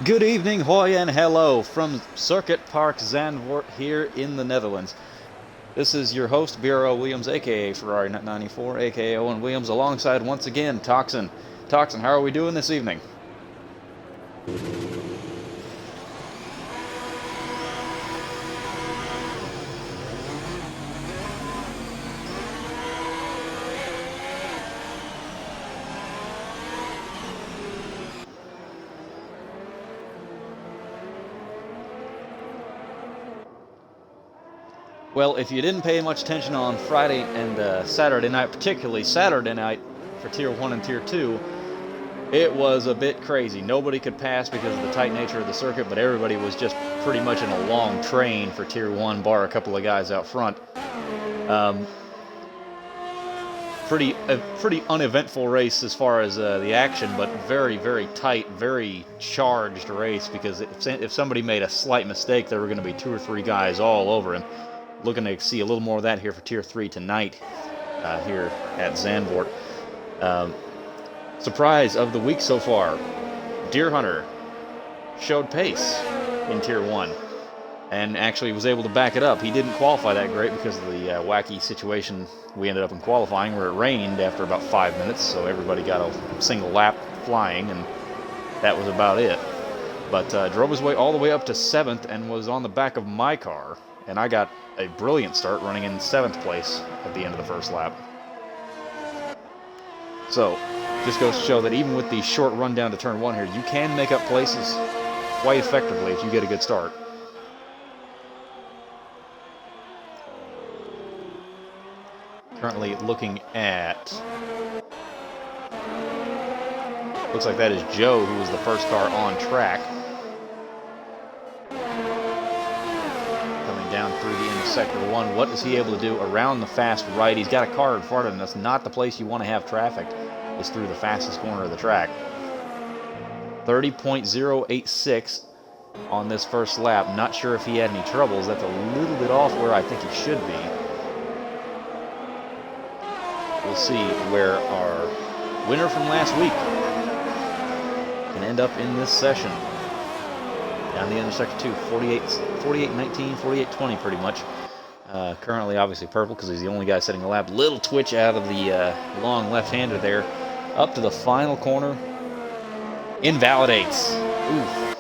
Good evening, hoi and hello from Circuit Park Zandvoort here in the Netherlands. This is your host, B.R.O. Williams, aka Ferrari Nut 94, aka Owen Williams, alongside once again Toxin. Toxin, how are we doing this evening? Well, if you didn't pay much attention on Friday and Saturday night, particularly Saturday night for Tier 1 and Tier 2, it was a bit crazy. Nobody could pass because of the tight nature of the circuit, but everybody was just pretty much in a long train for Tier 1, bar a couple of guys out front. Pretty uneventful race as far as the action, but very, very tight, very charged race, because if somebody made a slight mistake, there were going to be 2 or 3 guys all over him. Looking to see a little more of that here for Tier 3 tonight here at Zandvoort. Surprise of the week so far, Deer Hunter showed pace in Tier 1 and actually was able to back it up. He didn't qualify that great because of the wacky situation we ended up in qualifying, where it rained after about 5 minutes, so everybody got a single lap flying, and that was about it. But drove his way all the way up to 7th and was on the back of my car, and I got a brilliant start running in 7th place at the end of the first lap. So, just goes to show that even with the short run down to turn 1 here, you can make up places quite effectively if you get a good start. Currently looking at... looks like that is Joe, who was the first car on track. Down through the end of Sector 1. What is he able to do around the fast right? He's got a car in front of him. That's not the place you want to have traffic. It's through the fastest corner of the track. 30.086 on this first lap. Not sure if he had any troubles. That's a little bit off where I think he should be. We'll see where our winner from last week can end up in this session. Down the end of Sector 2, 48-19, 48-20 pretty much. Currently, obviously, purple because he's the only guy setting a lap. Little twitch out of the long left-hander there. Up to the final corner. Invalidates. Oof.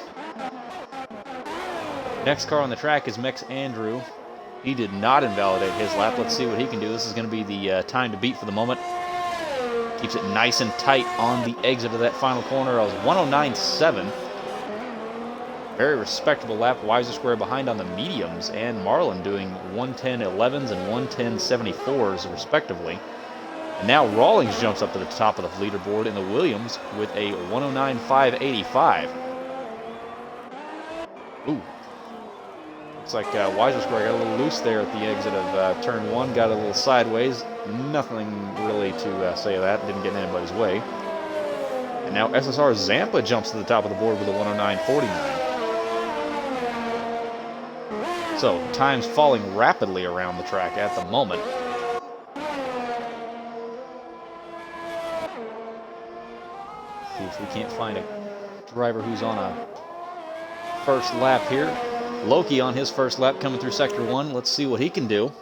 Next car on the track is Mex Andrew. He did not invalidate his lap. Let's see what he can do. This is going to be the time to beat for the moment. Keeps it nice and tight on the exit of that final corner. I was 109.7. Very respectable lap. Weiser Square behind on the mediums, and Marlin doing 110.11s and 110.74s respectively. And now Rawlings jumps up to the top of the leaderboard in the Williams with a 109.585. Ooh. Looks like Weiser Square got a little loose there at the exit of turn 1. Got a little sideways. Nothing really to say of that. Didn't get in anybody's way. And now SSR Zampa jumps to the top of the board with a 109.49. So, time's falling rapidly around the track at the moment. See if we can't find a driver who's on a first lap here. Loki on his first lap coming through Sector 1. Let's see what he can do.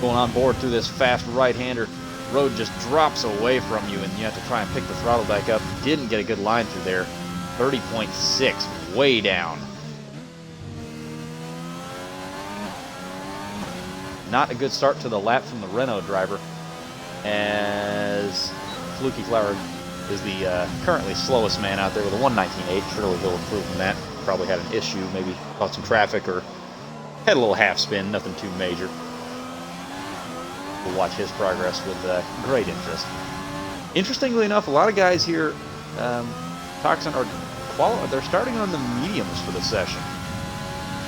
Going on board through this fast right-hander. Road just drops away from you, and you have to try and pick the throttle back up. Didn't get a good line through there. 30.6, way down. Not a good start to the lap from the Renault driver, as Fluky Flower is the currently slowest man out there with a 119.8. Surely he'll improve from that. Probably had an issue, maybe caught some traffic or had a little half spin, nothing too major. We'll watch his progress with great interest. Interestingly enough, a lot of guys here, Toxin, they're starting on the mediums for the session.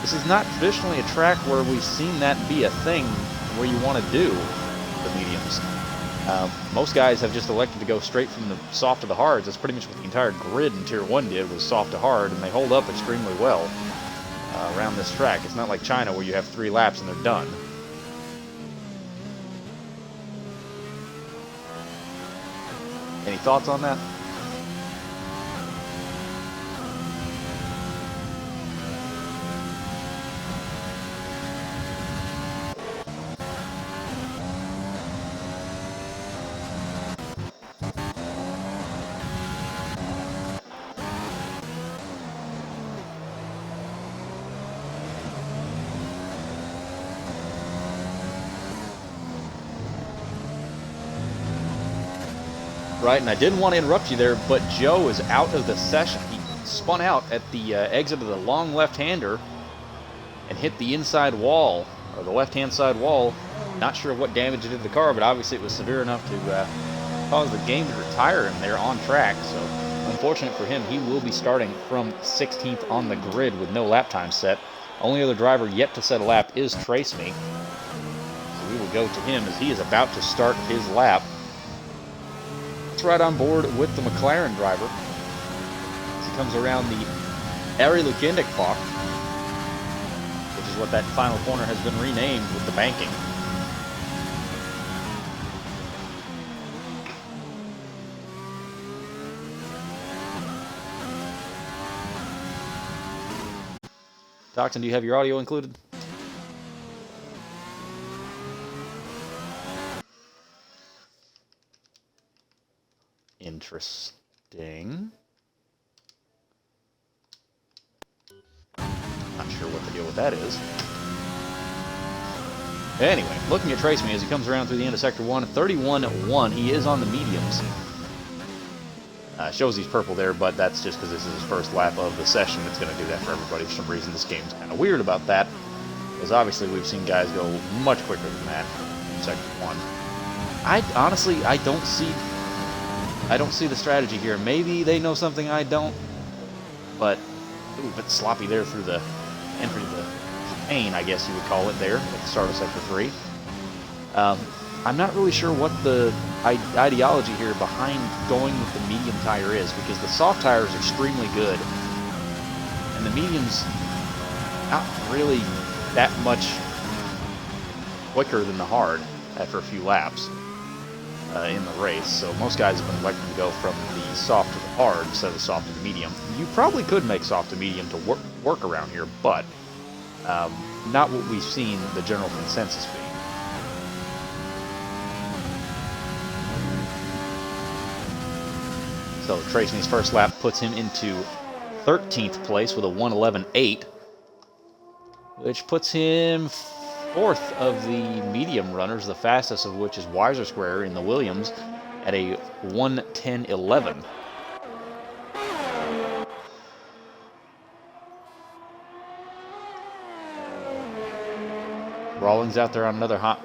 This is not traditionally a track where we've seen that be a thing where you want to do the mediums. Most guys have just elected to go straight from the soft to the hards. That's pretty much what the entire grid in Tier 1 did, was soft to hard, and they hold up extremely well around this track. It's not like China where you have 3 laps and they're done. Any thoughts on that? right, and I didn't want to interrupt you there, but Joe is out of the session. He spun out at the exit of the long left-hander and hit the inside wall, or the left-hand side wall. Not sure what damage it did to the car, but obviously it was severe enough to cause the game to retire him there on track. So, unfortunate for him, he will be starting from 16th on the grid with no lap time set. Only other driver yet to set a lap is Trace Me. So we will go to him as he is about to start his lap. It's right on board with the McLaren driver as he comes around the Arie Lukendic block, which is what that final corner has been renamed with the banking. Toxin, do you have your audio included? Interesting. Not sure what the deal with that is. Anyway, looking at Trace Me as he comes around through the end of Sector 1, 31-1. He is on the mediums. Shows he's purple there, but that's just because this is his first lap of the session. It's going to do that for everybody. For some reason, this game's kind of weird about that, because obviously we've seen guys go much quicker than that in Sector 1. I don't see the strategy here. Maybe they know something I don't, but ooh, a bit sloppy there through the entry of the chicane, I guess you would call it there at the start of Sector 3. I'm not really sure what the ideology here behind going with the medium tire is, because the soft tire is extremely good, and the medium's not really that much quicker than the hard after a few laps in the race. So most guys have been electing to go from the soft to the hard instead of the soft to the medium. You probably could make soft to medium to work around here, but not what we've seen the general consensus be. So Trace Me's first lap puts him into 13th place with a 1:11.8, which puts him 4th of the medium runners, the fastest of which is Weiser Square in the Williams at a 1:10.11. Rawlings out there on another hot...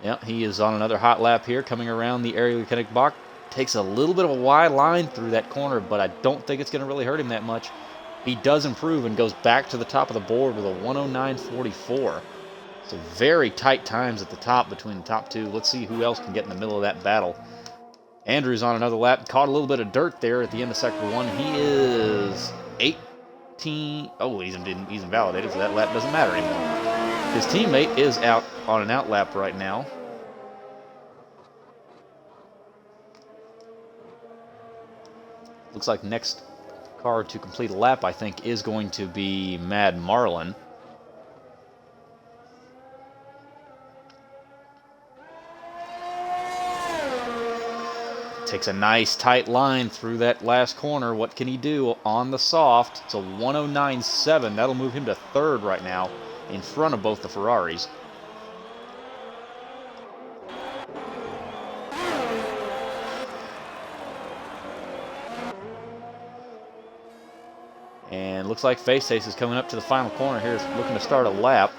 Yep, he is on another hot lap here, coming around the Arie Lukendic block. Takes a little bit of a wide line through that corner, but I don't think it's going to really hurt him that much. He does improve and goes back to the top of the board with a 1:09.44. So very tight times at the top between the top two. Let's see who else can get in the middle of that battle. Andrew's on another lap. Caught a little bit of dirt there at the end of Sector 1. He is 18... Oh, he's invalidated, so that lap doesn't matter anymore. His teammate is out on an out lap right now. Looks like next car to complete a lap, I think, is going to be Mad Marlin. Takes a nice tight line through that last corner. What can he do on the soft? It's a 1:09.7. That'll move him to 3rd right now, in front of both the Ferraris. And looks like Face Ace is coming up to the final corner here, looking to start a lap.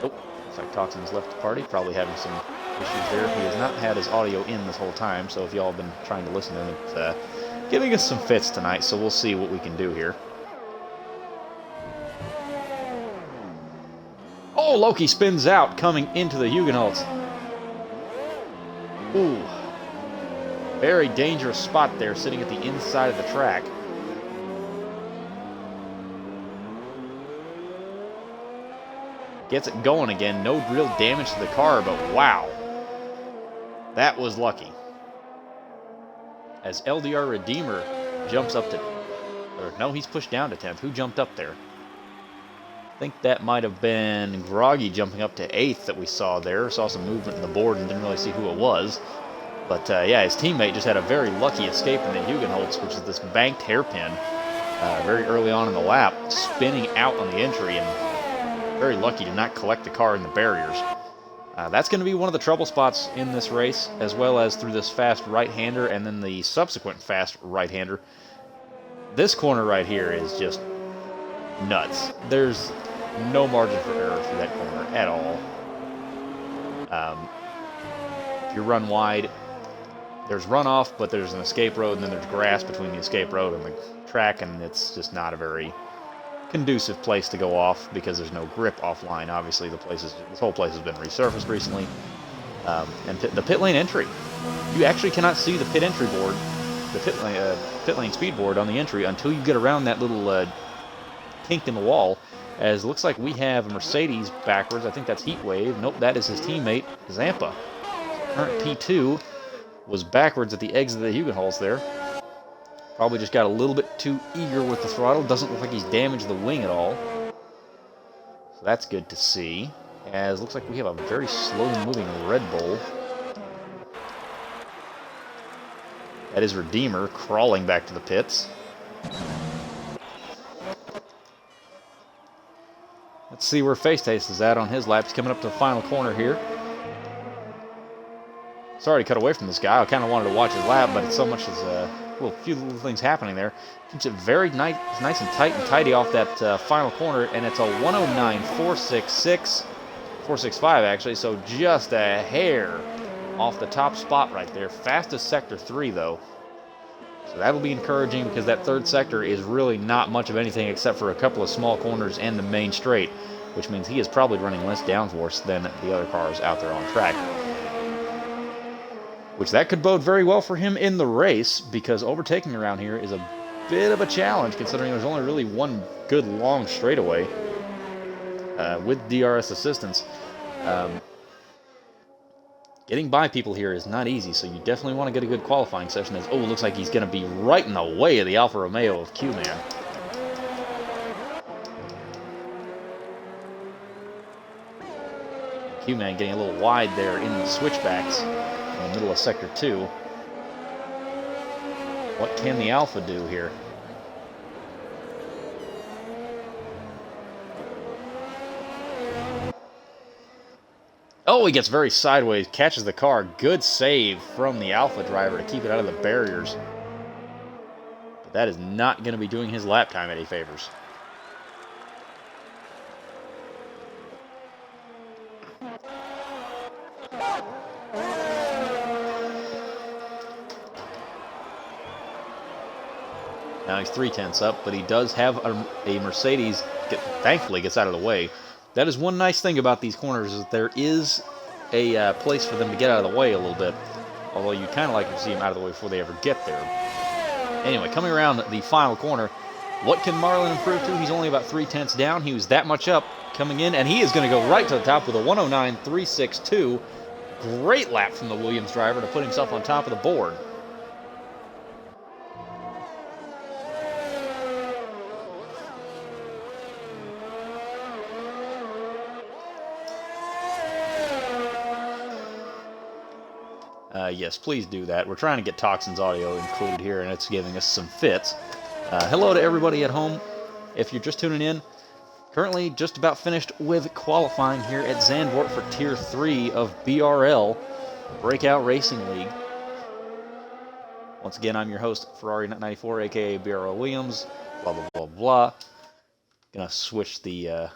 Oh, looks like Toxin's left the party, probably having some issues there. He has not had his audio in this whole time, so if y'all have been trying to listen to him, it's giving us some fits tonight, so we'll see what we can do here. Oh, Loki spins out, coming into the Hugenholtz. Ooh. Very dangerous spot there, sitting at the inside of the track. Gets it going again. No real damage to the car, but wow. That was lucky. As LDR Redeemer jumps up to... Or no, he's pushed down to 10th. Who jumped up there? I think that might have been Groggy jumping up to 8th that we saw there. Saw some movement in the board and didn't really see who it was. But yeah, his teammate just had a very lucky escape in the Hugenholtz, which is this banked hairpin very early on in the lap, spinning out on the entry, and very lucky to not collect the car in the barriers. That's going to be one of the trouble spots in this race, as well as through this fast right-hander and then the subsequent fast right-hander. This corner right here is just nuts. There's no margin for error through that corner at all. If you run wide, there's runoff, but there's an escape road, and then there's grass between the escape road and the track, and it's just not a very conducive place to go off because there's no grip offline. Obviously, this whole place has been resurfaced recently. And the pit lane entry, you actually cannot see the pit entry board, the pit lane speed board on the entry until you get around that little kink in the wall. As it looks like we have a Mercedes backwards. I think that's Heatwave. Nope, that is his teammate Zampa. Current P2 was backwards at the exit of the Hugenholz there. Probably just got a little bit too eager with the throttle. Doesn't look like he's damaged the wing at all. So that's good to see. As looks like we have a very slowly moving Red Bull. That is Redeemer crawling back to the pits. Let's see where Face Taste is at on his lap. He's coming up to the final corner here. Sorry to cut away from this guy. I kind of wanted to watch his lap, but it's so much as a few little things happening there. Keeps it very nice and tight and tidy off that final corner, and it's a 109.466, 465 actually, so just a hair off the top spot right there. Fastest sector 3 though, so that'll be encouraging because that third sector is really not much of anything except for a couple of small corners and the main straight, which means he is probably running less downforce than the other cars out there on track. Which that could bode very well for him in the race, because overtaking around here is a bit of a challenge considering there's only really one good long straightaway with DRS assistance. Getting by people here is not easy, so you definitely want to get a good qualifying session. As looks like he's going to be right in the way of the Alfa Romeo of Q-Man. Q-Man getting a little wide there in the switchbacks in the middle of Sector 2. What can the Alpha do here? Oh, he gets very sideways, catches the car. Good save from the Alpha driver to keep it out of the barriers. But that is not going to be doing his lap time any favors. Now he's 3/10 up, but he does have a Mercedes, thankfully gets out of the way. That is one nice thing about these corners, is that there is a place for them to get out of the way a little bit. Although you kind of like to see them out of the way before they ever get there. Anyway, coming around the final corner, what can Marlin improve to? He's only about 3/10 down. He was that much up coming in, and he is going to go right to the top with a 109.362. Great lap from the Williams driver to put himself on top of the board. Yes, please do that. We're trying to get Toxin's audio included here, and it's giving us some fits. Hello to everybody at home. If you're just tuning in, currently just about finished with qualifying here at Zandvoort for Tier 3 of BRL, Breakout Racing League. Once again, I'm your host, Ferrari94, aka BRL Williams, blah, blah, blah, blah. Gonna switch the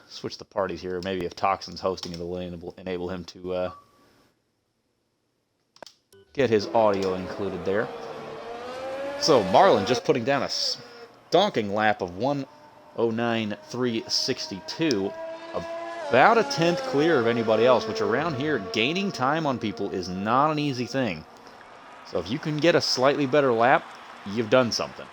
parties here. Maybe if Toxin's hosting, it'll enable him to get his audio included there. So Marlin just putting down a stonking lap of 109.362, about a tenth clear of anybody else, which around here, gaining time on people is not an easy thing. So if you can get a slightly better lap, you've done something.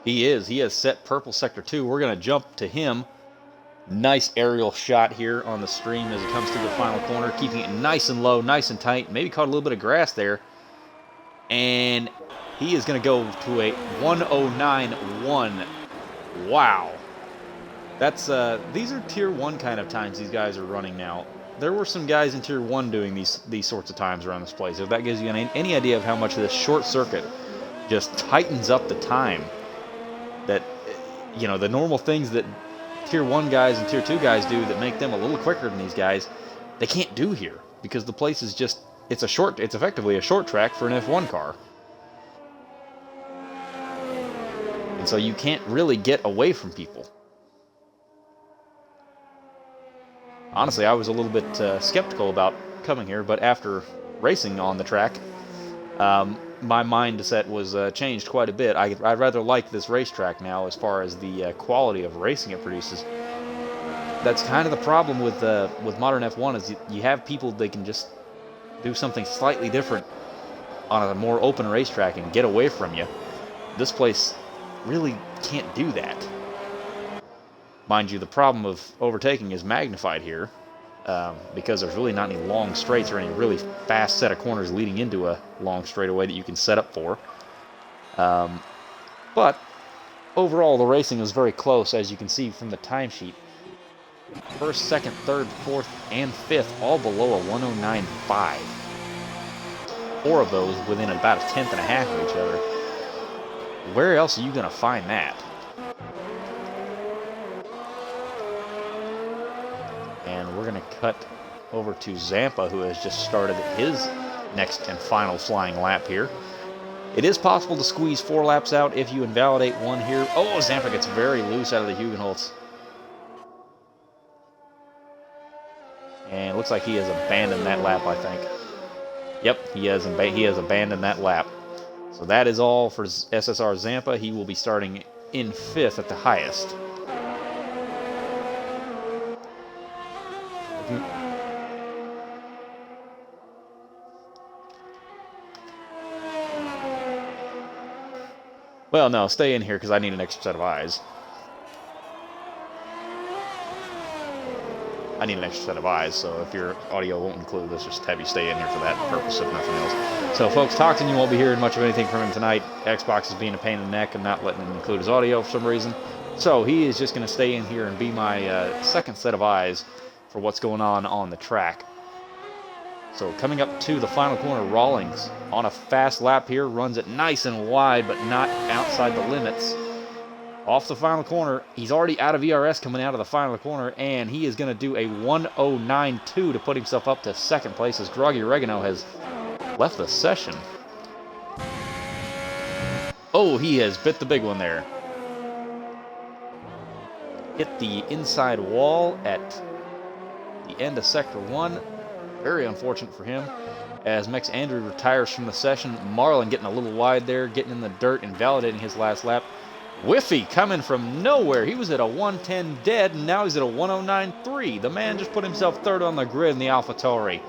He has set purple Sector 2. We're going to jump to him. Nice aerial shot here on the stream as it comes through the final corner, keeping it nice and low, nice and tight. Maybe caught a little bit of grass there. And he is going to go to a 109.1. Wow. That's these are Tier 1 kind of times these guys are running now. There were some guys in Tier 1 doing these sorts of times around this place. If that gives you any idea of how much this short circuit just tightens up the time that you know, the normal things that Tier 1 guys and Tier 2 guys do that make them a little quicker than these guys, they can't do here because the place is just, it's effectively a short track for an F1 car. And so you can't really get away from people. Honestly, I was a little bit skeptical about coming here, but after racing on the track, my mindset was changed quite a bit. I rather like this racetrack now as far as the quality of racing it produces. That's kind of the problem with modern F1 is you have people that can just do something slightly different on a more open racetrack and get away from you. This place really can't do that. Mind you, the problem of overtaking is magnified here because there's really not any long straights or any really fast set of corners leading into a long straightaway that you can set up for. But overall, the racing was very close, as you can see from the timesheet. First, second, third, fourth, and fifth, all below a 109.5. 4 of those within about a tenth and a half of each other. Where else are you going to find that? And we're going to cut over to Zampa, who has just started his next and final flying lap here. It is possible to squeeze 4 laps out if you invalidate one here. Oh, Zampa gets very loose out of the Hugenholtz. And it looks like he has abandoned that lap, I think. Yep, he has abandoned that lap. So that is all for SSR Zampa. He will be starting in 5th at the highest. Well, no, stay in here because I need an extra set of eyes. I need an extra set of eyes, so if your audio won't include, let's just have you stay in here for that purpose, if nothing else. So, folks, Toxin, you won't be hearing much of anything from him tonight. Xbox is being a pain in the neck and not letting him include his audio for some reason. So, he is just going to stay in here and be my second set of eyes for what's going on the track. So, coming up to the final corner, Rawlings on a fast lap here, runs it nice and wide, but not outside the limits. Off the final corner, he's already out of ERS coming out of the final corner, and he is going to do a 109.2 to put himself up to second place as Groggy Oregano has left the session. Oh, he has bit the big one there. Hit the inside wall at the end of Sector 1. Very unfortunate for him. As Mex Andrew retires from the session, Marlin getting a little wide there, getting in the dirt, invalidating his last lap. Whiffy coming from nowhere. He was at a 110 dead, and now he's at a 109.3. The man just put himself third on the grid in the AlphaTauri.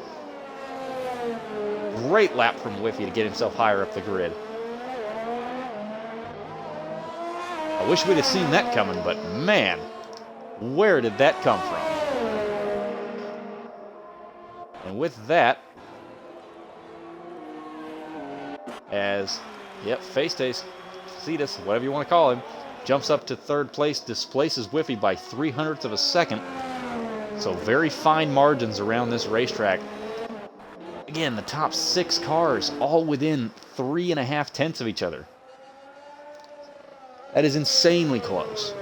Great lap from Whiffy to get himself higher up the grid. I wish we'd have seen that coming, but man, where did that come from? And with that, Face-Taste, Cetus, whatever you want to call him, jumps up to third place, displaces Whiffy by 0.03 of a second. So very fine margins around this racetrack. Again, the top 6 cars all within 3.5 tenths of each other. That is insanely close.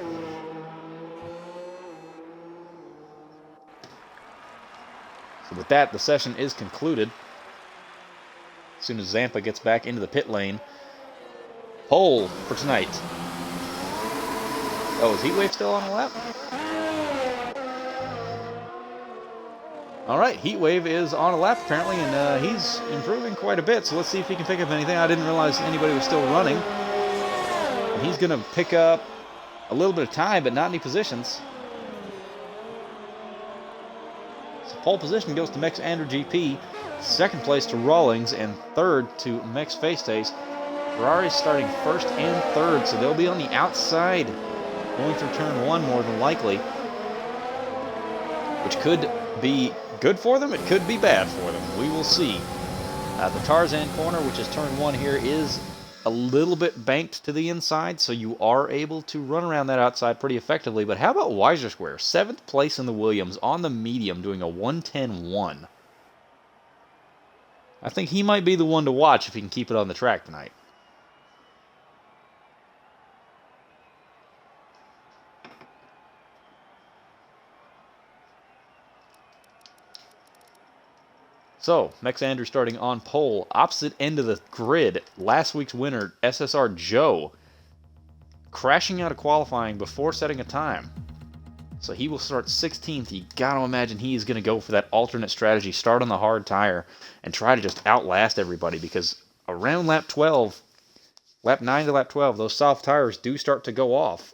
So with that, the session is concluded. As soon as Zampa gets back into the pit lane. Pole for tonight. Oh, is Heatwave still on the lap? Alright, Heatwave is on a lap apparently, and he's improving quite a bit, so let's see if he can pick up anything. I didn't realize anybody was still running. And he's going to pick up a little bit of time, but not any positions. So pole position goes to Mex Andrew GP, second place to Rawlings, and third to Mex Face-Taste. Ferrari's starting first and third, so they'll be on the outside going through turn 1 more than likely, which could be good for them, it could be bad for them. We will see. The Tarzan corner, which is turn 1 here, is a little bit banked to the inside, so you are able to run around that outside pretty effectively. But how about Weiser Square? 7th place in the Williams on the medium doing a 110.1. I think he might be the one to watch if he can keep it on the track tonight. So, Mex Andrew starting on pole, opposite end of the grid. Last week's winner, SSR Joe, crashing out of qualifying before setting a time. So he will start 16th. You got to imagine he is going to go for that alternate strategy, start on the hard tire, and try to just outlast everybody, because around lap 12, lap 9 to lap 12, those soft tires do start to go off.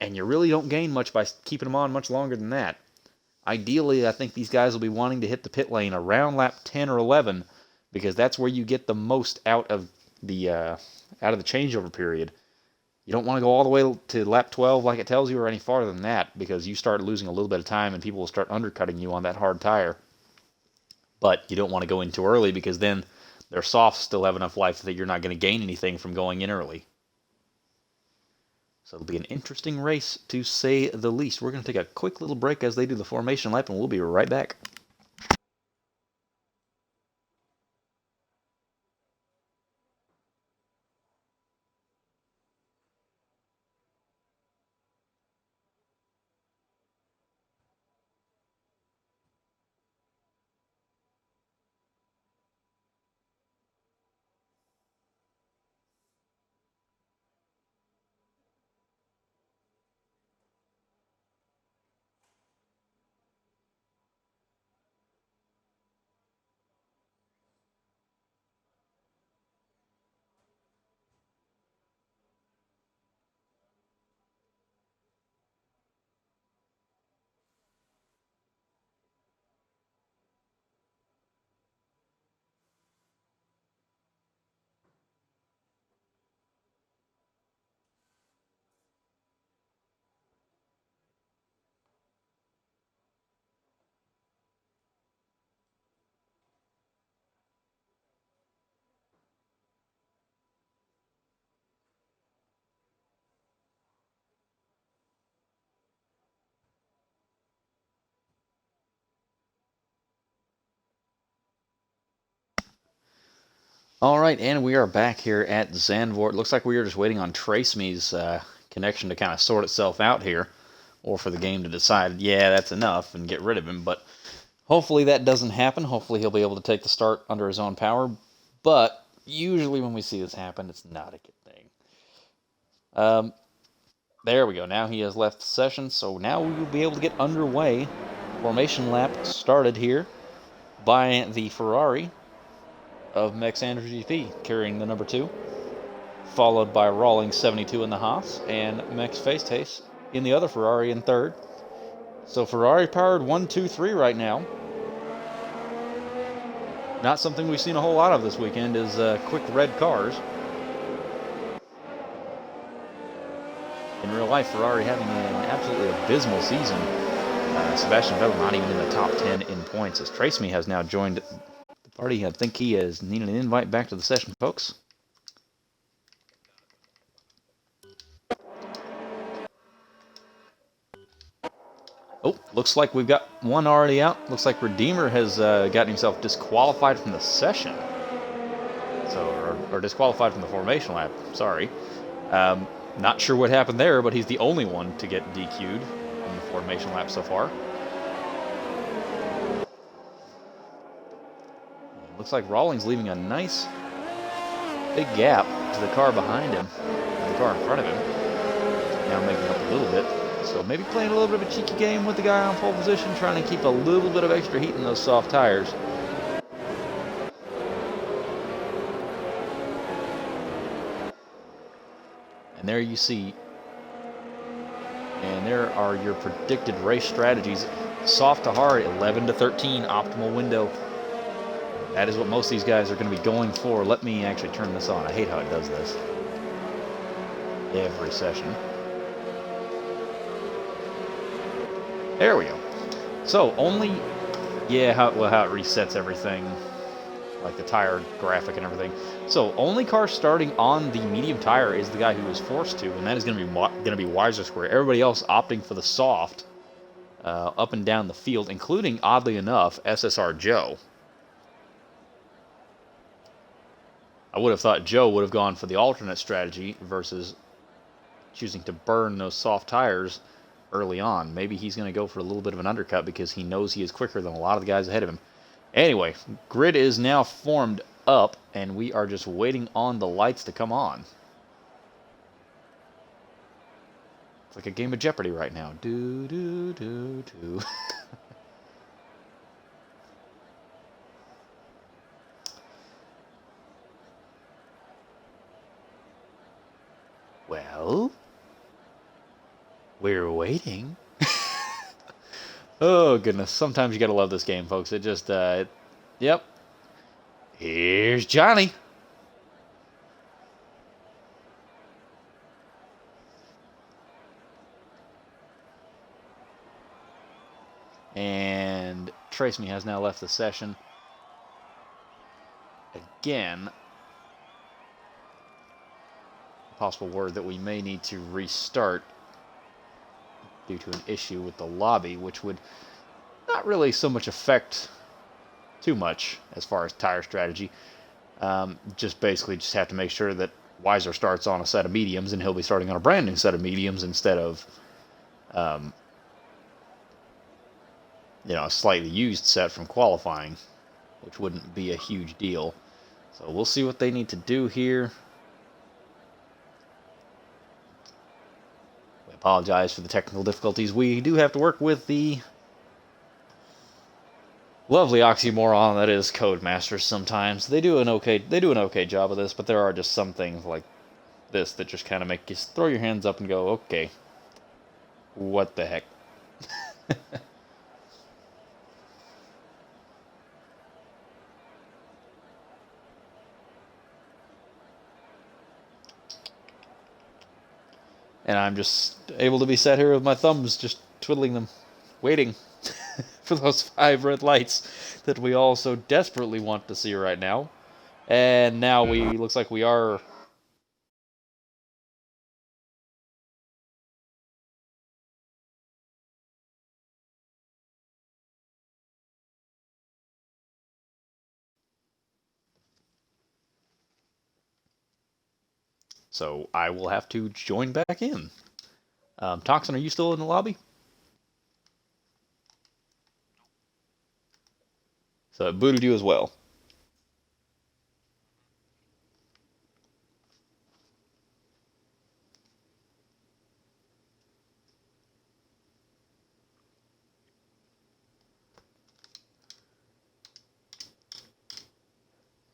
And you really don't gain much by keeping them on much longer than that. Ideally, I think these guys will be wanting to hit the pit lane around lap 10 or 11, because that's where you get the most out of the changeover period. You don't want to go all the way to lap 12 like it tells you, or any farther than that, because you start losing a little bit of time and people will start undercutting you on that hard tire. But you don't want to go in too early, because then their softs still have enough life that you're not going to gain anything from going in early. So it'll be an interesting race, to say the least. We're going to take a quick little break as they do the formation lap, and we'll be right back. All right, and we are back here at Zandvoort. Looks like we are just waiting on Traceme's connection to kind of sort itself out here, or for the game to decide, yeah, that's enough, and get rid of him. But hopefully that doesn't happen. Hopefully he'll be able to take the start under his own power. But usually when we see this happen, it's not a good thing. There we go. Now he has left the session, so now we will be able to get underway. Formation lap started here by the Ferrari of Mex Andrew GP, carrying the number 2, followed by Rawlings 72 in the Haas, and Mex Facetace in the other Ferrari in third. So Ferrari powered 1, 2, 3 right now. Not something we've seen a whole lot of this weekend is quick red cars. In real life, Ferrari having an absolutely abysmal season. Sebastian Vettel not even in the top 10 in points, as Traceme has now joined the party. I think he has needed an invite back to the session, folks. Oh, looks like we've got one already out. Looks like Redeemer has gotten himself disqualified from the session. Or disqualified from the formation lap, sorry. Not sure what happened there, but he's the only one to get DQ'd in the formation lap so far. Looks like Rawlings leaving a nice big gap to the car behind him, the car in front of him. Now making up a little bit. So maybe playing a little bit of a cheeky game with the guy on pole position, trying to keep a little bit of extra heat in those soft tires. And there you see, and there are your predicted race strategies. Soft to hard, 11 to 13, optimal window. That is what most of these guys are going to be going for. Let me actually turn this on. I hate how it does this every session. There we go. So only, yeah, how it resets everything, like the tire graphic and everything. So only car starting on the medium tire is the guy who is forced to, and that is going to be Weiser Square. Everybody else opting for the soft up and down the field, including, oddly enough, SSR Joe. I would have thought Joe would have gone for the alternate strategy versus choosing to burn those soft tires early on. Maybe he's going to go for a little bit of an undercut because he knows he is quicker than a lot of the guys ahead of him. Anyway, grid is now formed up, and we are just waiting on the lights to come on. It's like a game of Jeopardy right now. Do, do, do, do. Well, we're waiting. Oh, goodness. Sometimes you gotta love this game, folks. It just, yep. Here's Johnny. And Trace Me has now left the session. Again, possible word that we may need to restart due to an issue with the lobby, which would not really so much affect too much as far as tire strategy. Just basically just have to make sure that Weiser starts on a set of mediums, and he'll be starting on a brand new set of mediums instead of a slightly used set from qualifying, which wouldn't be a huge deal. So we'll see what they need to do here. We apologize for the technical difficulties. We do have to work with the lovely oxymoron that is Codemasters sometimes. They do an okay job of this, but there are just some things like this that just kind of make you throw your hands up and go, okay, what the heck? And I'm just able to be sat here with my thumbs just twiddling them, waiting for those 5 red lights that we all so desperately want to see right now. And now looks like we are... So I will have to join back in. Toxin, are you still in the lobby? So it booted you as well.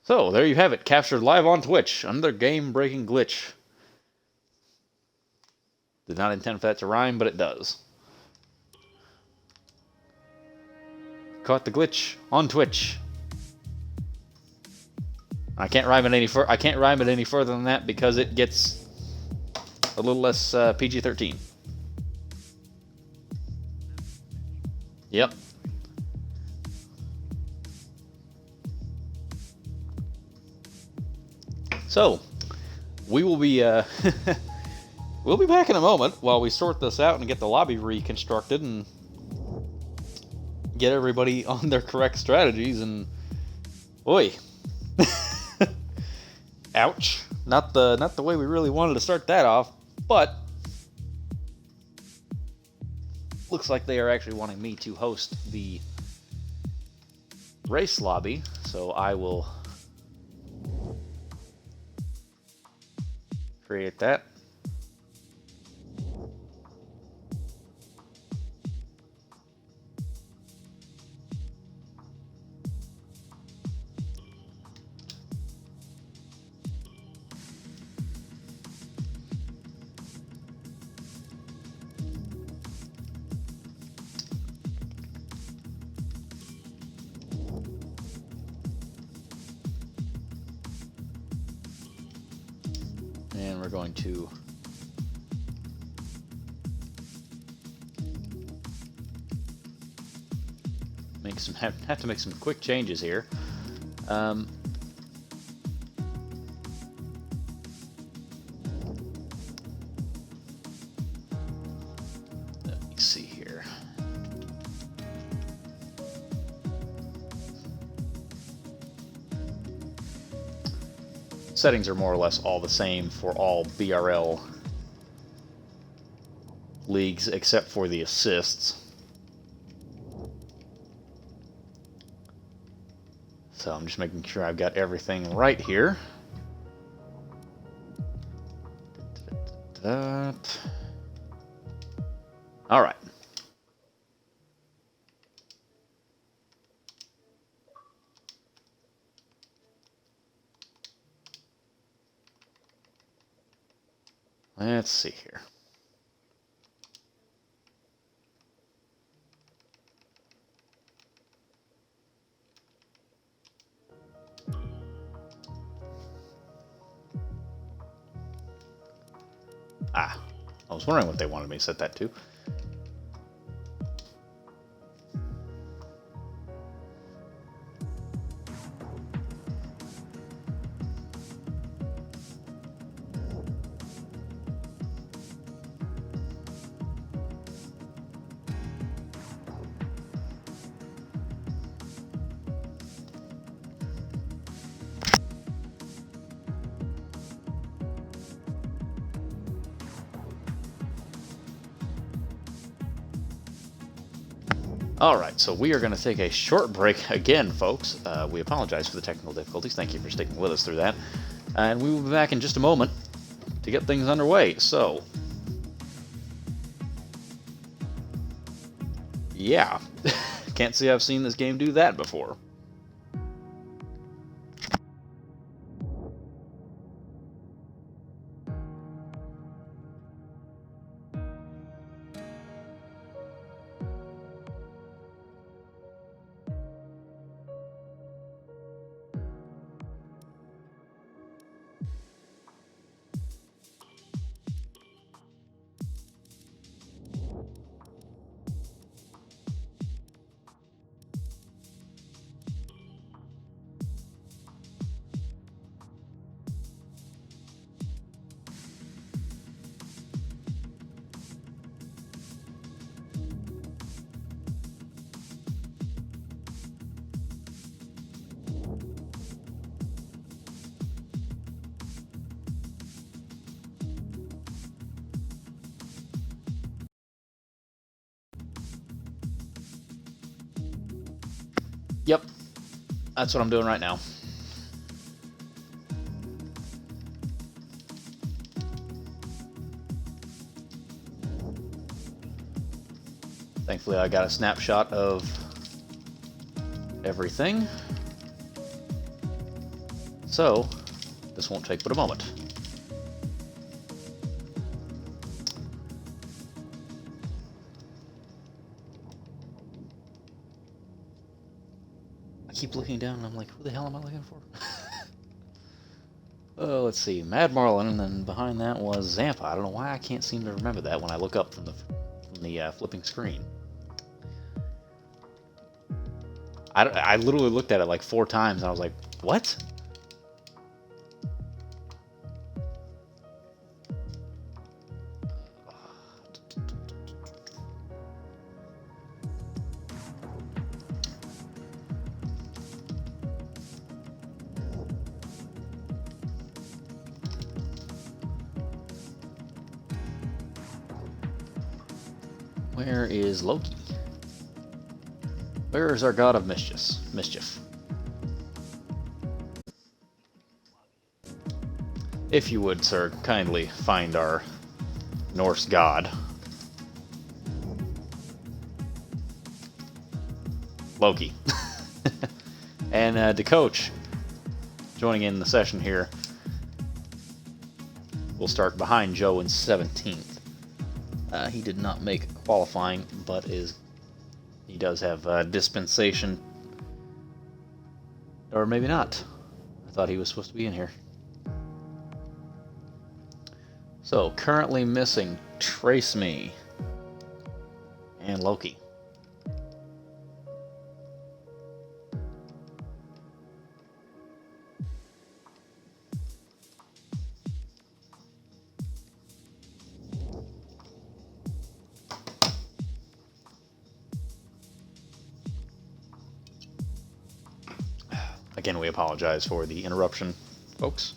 So there you have it, captured live on Twitch. Another game-breaking glitch. Did not intend for that to rhyme, but it does. Caught the glitch on Twitch. I can't rhyme it any further than that because it gets a little less PG-13. Yep. So we will be we'll be back in a moment while we sort this out and get the lobby reconstructed and get everybody on their correct strategies. And oi. Ouch. Not the way we really wanted to start that off, but looks like they are actually wanting me to host the race lobby, so I will create that. And we're going to have to make some quick changes here. Let me see here. Settings are more or less all the same for all BRL leagues except for the assists. So I'm just making sure I've got everything right here. All right. Let's see here. Ah, I was wondering what they wanted me to set that to. Alright, so we are going to take a short break again, folks. We apologize for the technical difficulties. Thank you for sticking with us through that. And we will be back in just a moment to get things underway. So, yeah. Can't say I've seen this game do that before. Yep, that's what I'm doing right now. Thankfully, I got a snapshot of everything. So, this won't take but a moment. I keep looking down and I'm like, who the hell am I looking for? Oh, let's see, Mad Marlin, and then behind that was Zampa. I don't know why I can't seem to remember that when I look up from the flipping screen. I literally looked at it like 4 times and I was like, what? Where is Loki? Where is our god of mischief? If you would, sir, kindly find our Norse god. Loki. And the coach joining in the session here. We'll start behind Joe in 17th. He did not make qualifying, but he does have dispensation. Or maybe not. I thought he was supposed to be in here. So, currently missing Trace Me and Loki. Again, we apologize for the interruption, folks.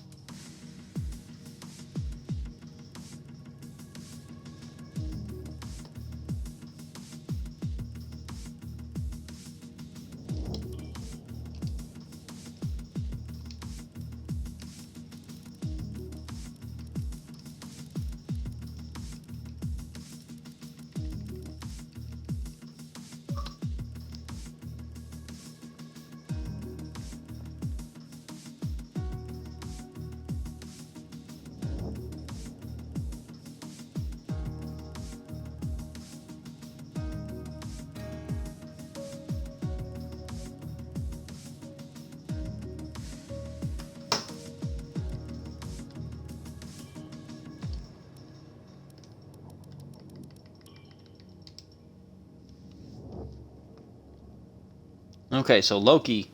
Okay, so Loki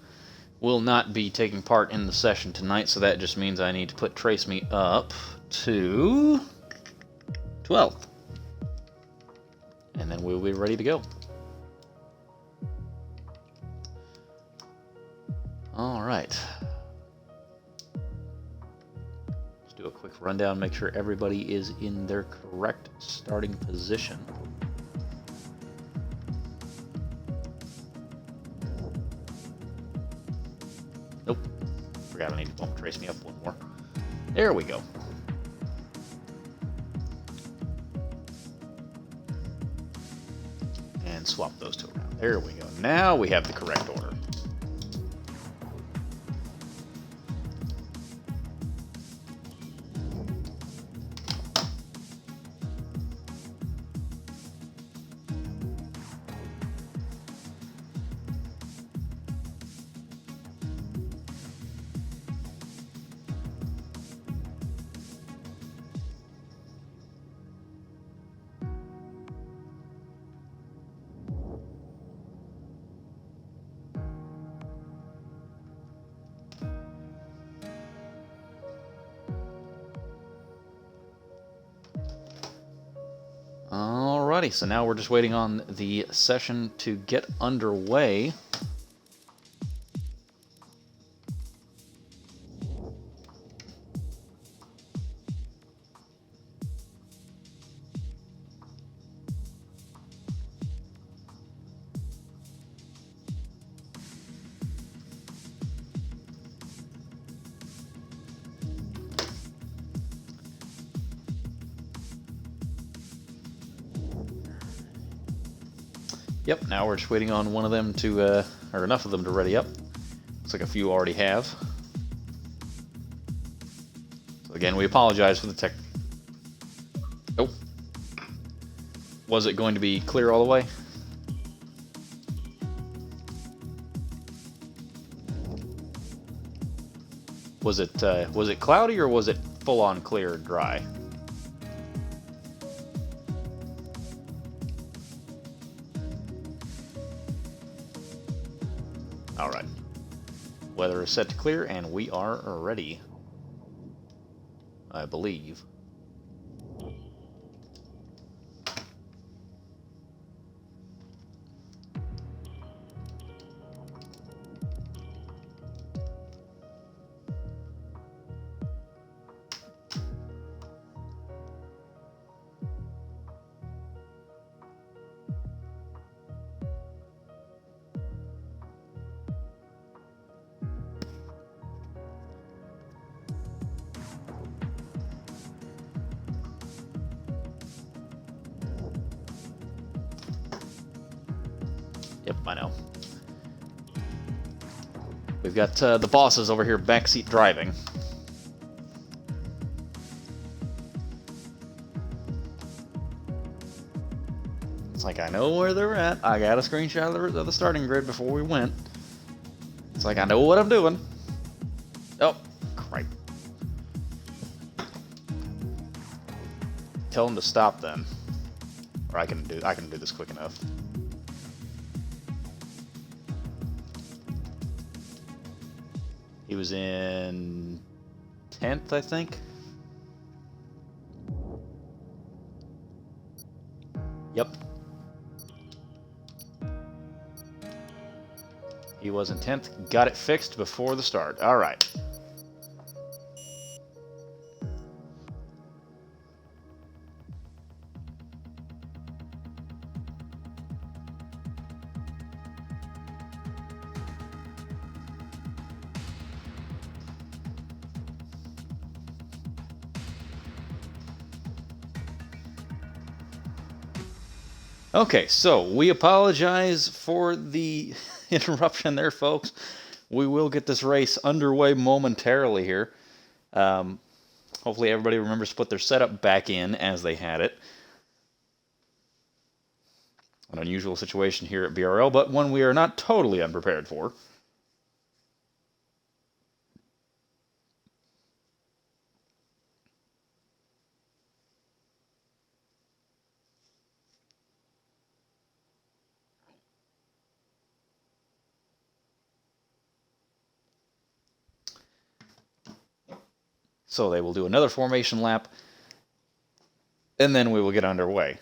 will not be taking part in the session tonight, so that just means I need to put Trace Me up to 12th. And then we'll be ready to go. Alright. Let's do a quick rundown, make sure everybody is in their correct starting position. Nope. Forgot I need to bump Trace Me up one more. There we go. And swap those two around. There we go. Now we have the correct order. Alrighty, so now we're just waiting on the session to get underway. Yep, now we're just waiting on one of them to, or enough of them to ready up. Looks like a few already have. So again, we apologize for the tech. Oh. Was it going to be clear all the way? Was it cloudy or was it full on clear and dry? Alright. Weather is set to clear, and we are ready. I believe. Yep, I know. We've got the bosses over here backseat driving. It's like I know where they're at. I got a screenshot of the starting grid before we went. It's like I know what I'm doing. Oh, crap. Tell them to stop then. Or I can do this quick enough. He was in 10th, I think. Yep. He was in 10th. Got it fixed before the start. All right. Okay, so we apologize for the interruption there, folks. We will get this race underway momentarily here. Hopefully everybody remembers to put their setup back in as they had it. An unusual situation here at BRL, but one we are not totally unprepared for. So they will do another formation lap, and then we will get underway.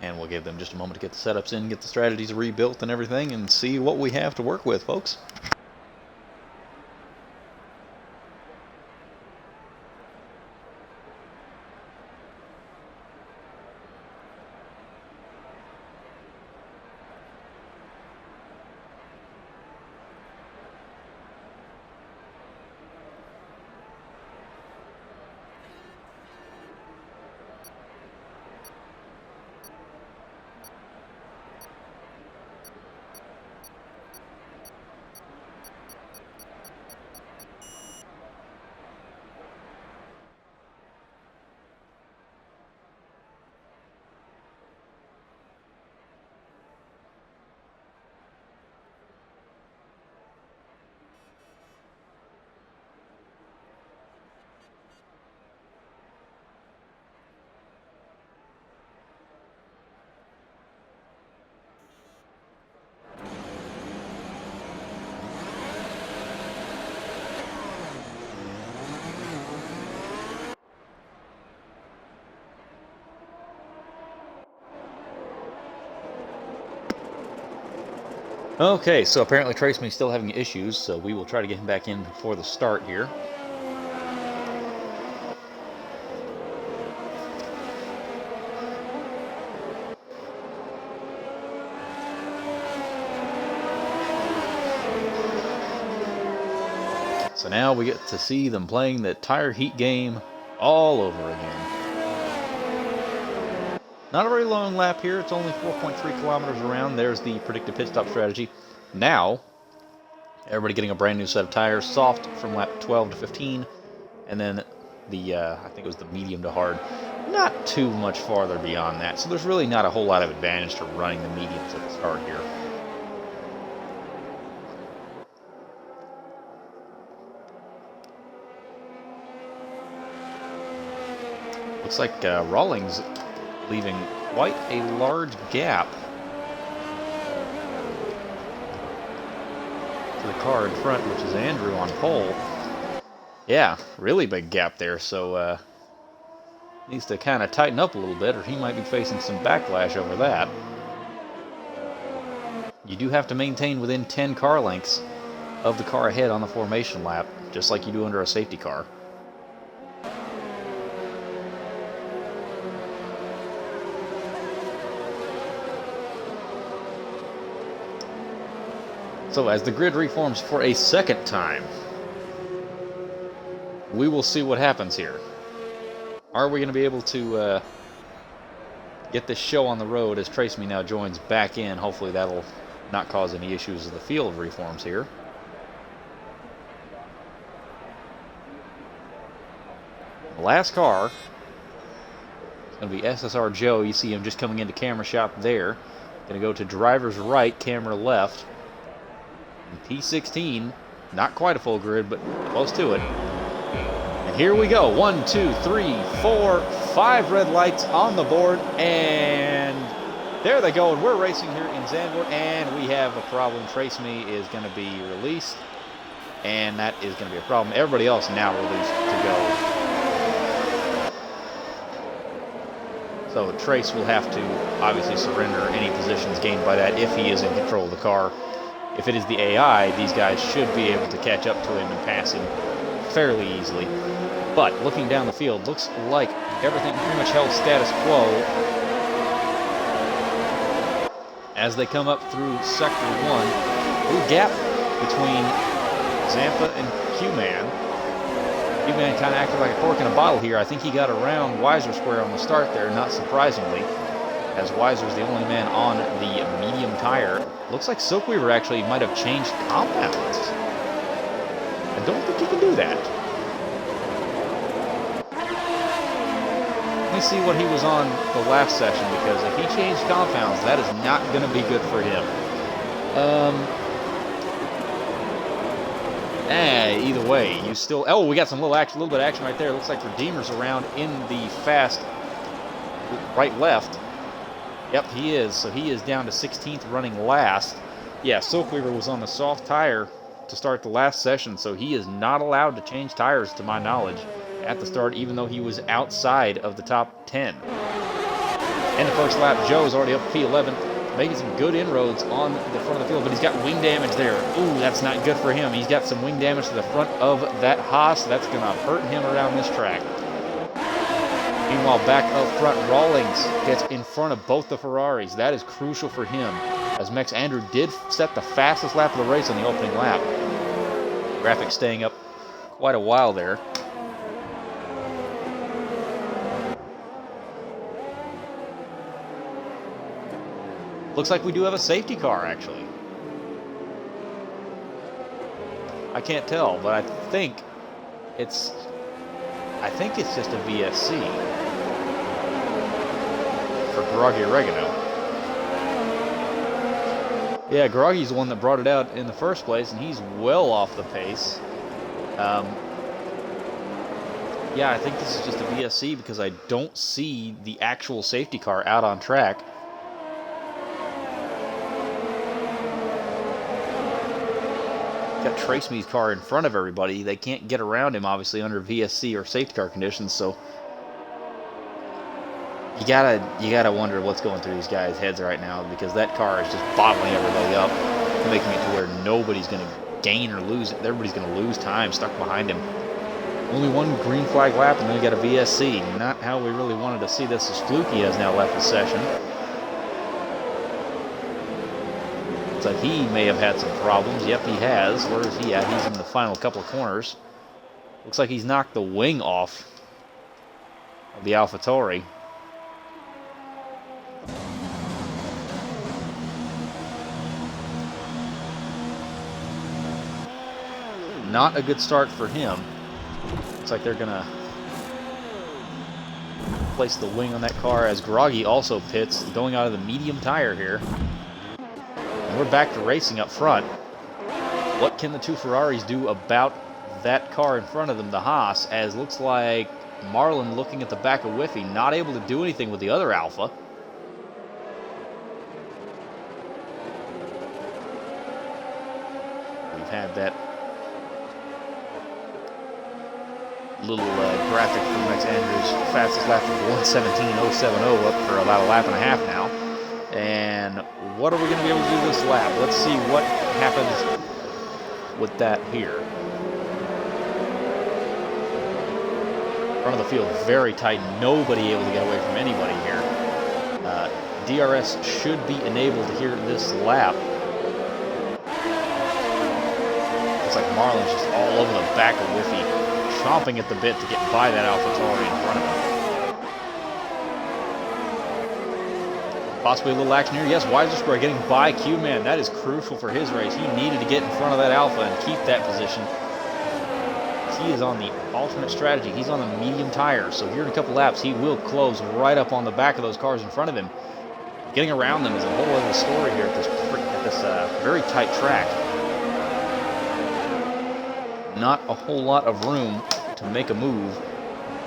And we'll give them just a moment to get the setups in, get the strategies rebuilt and everything, and see what we have to work with, folks. Okay, so apparently Trace Me's still having issues, so we will try to get him back in before the start here. So now we get to see them playing the tire heat game all over again. Not a very long lap here. It's only 4.3 kilometers around. There's the predicted pit stop strategy. Now, everybody getting a brand new set of tires, soft from lap 12 to 15, and then the, I think it was the medium to hard, not too much farther beyond that. So there's really not a whole lot of advantage to running the mediums at the start here. Looks like Rawlings leaving quite a large gap to the car in front, which is Andrew on pole. Yeah, really big gap there, so needs to kind of tighten up a little bit, or he might be facing some backlash over that. You do have to maintain within 10 car lengths of the car ahead on the formation lap, just like you do under a safety car. So as the grid reforms for a second time, we will see what happens here. Are we going to be able to get this show on the road as Trace Me now joins back in? Hopefully that'll not cause any issues as the field reforms here. The last car is going to be SSR Joe. You see him just coming into camera shot there. Going to go to driver's right, camera left. P16, not quite a full grid, but close to it. And here we go. 1, 2, 3, 4, 5 red lights on the board, and there they go. And we're racing here in Zandvoort, and we have a problem. Trace Me is going to be released, and that is going to be a problem. Everybody else now released to go. So Trace will have to obviously surrender any positions gained by that if he is in control of the car. If it is the AI, these guys should be able to catch up to him and pass him fairly easily. But looking down the field, looks like everything pretty much held status quo as they come up through Sector 1. Little gap between Zampa and Q-Man. Q-Man kind of acted like a cork in a bottle here. I think he got around Weiser Square on the start there, not surprisingly, as Weiser's the only man on the medium tire. Looks like Silkweaver actually might have changed compounds. I don't think he can do that. Let me see what he was on the last session, because if he changed compounds, that is not going to be good for him. Either way, you still... Oh, we got some little bit of action right there. Looks like Redeemer's around in the fast right-left. Yep, he is. So he is down to 16th, running last. Yeah, Silkweaver was on the soft tire to start the last session, so he is not allowed to change tires, to my knowledge, at the start, even though he was outside of the top 10. And the first lap, Joe is already up P11, making some good inroads on the front of the field, but he's got wing damage there. Ooh, that's not good for him. He's got some wing damage to the front of that Haas. That's going to hurt him around this track. Meanwhile, back up front, Rawlings gets in front of both the Ferraris. That is crucial for him, as Max Andrew did set the fastest lap of the race on the opening lap. Graphic staying up quite a while there. Looks like we do have a safety car, actually. I can't tell, but I think it's just a VSC for Groggy Oregano. Yeah, Groggy's the one that brought it out in the first place, and he's well off the pace. Yeah, I think this is just a VSC because I don't see the actual safety car out on track. Got Trace Me's car in front of everybody. They can't get around him, obviously, under VSC or safety car conditions, so you gotta wonder what's going through these guys' heads right now, because that car is just bottling everybody up, making it to where nobody's going to gain or lose. Everybody's going to lose time stuck behind him. Only one green flag lap, and then we got a VSC. Not how we really wanted to see this, as Fluky has now left the session. Looks like he may have had some problems. Yep, he has. Where is he at? He's in the final couple of corners. Looks like he's knocked the wing off of the AlphaTauri. Not a good start for him. Looks like they're gonna place the wing on that car, as Groggy also pits, going out of the medium tire here. And we're back to racing up front. What can the two Ferraris do about that car in front of them, the Haas, as looks like Marlin looking at the back of Whiffy, not able to do anything with the other Alpha. We've had that little graphic from Max Andrews' fastest lap of 1:17.070 up for about a lap and a half now. And what are we going to be able to do this lap? Let's see what happens with that here. Front of the field very tight, nobody able to get away from anybody here. DRS should be enabled here this lap. Looks like Marlin's just all over the back of Whiffy, chomping at the bit to get by that AlphaTauri in front of him. Possibly a little action here. Yes, Weisersberg getting by Q-Man. That is crucial for his race. He needed to get in front of that Alpha and keep that position. He is on the alternate strategy. He's on the medium tire, so here in a couple laps, he will close right up on the back of those cars in front of him. Getting around them is a whole other story here at this very tight track. Not a whole lot of room to make a move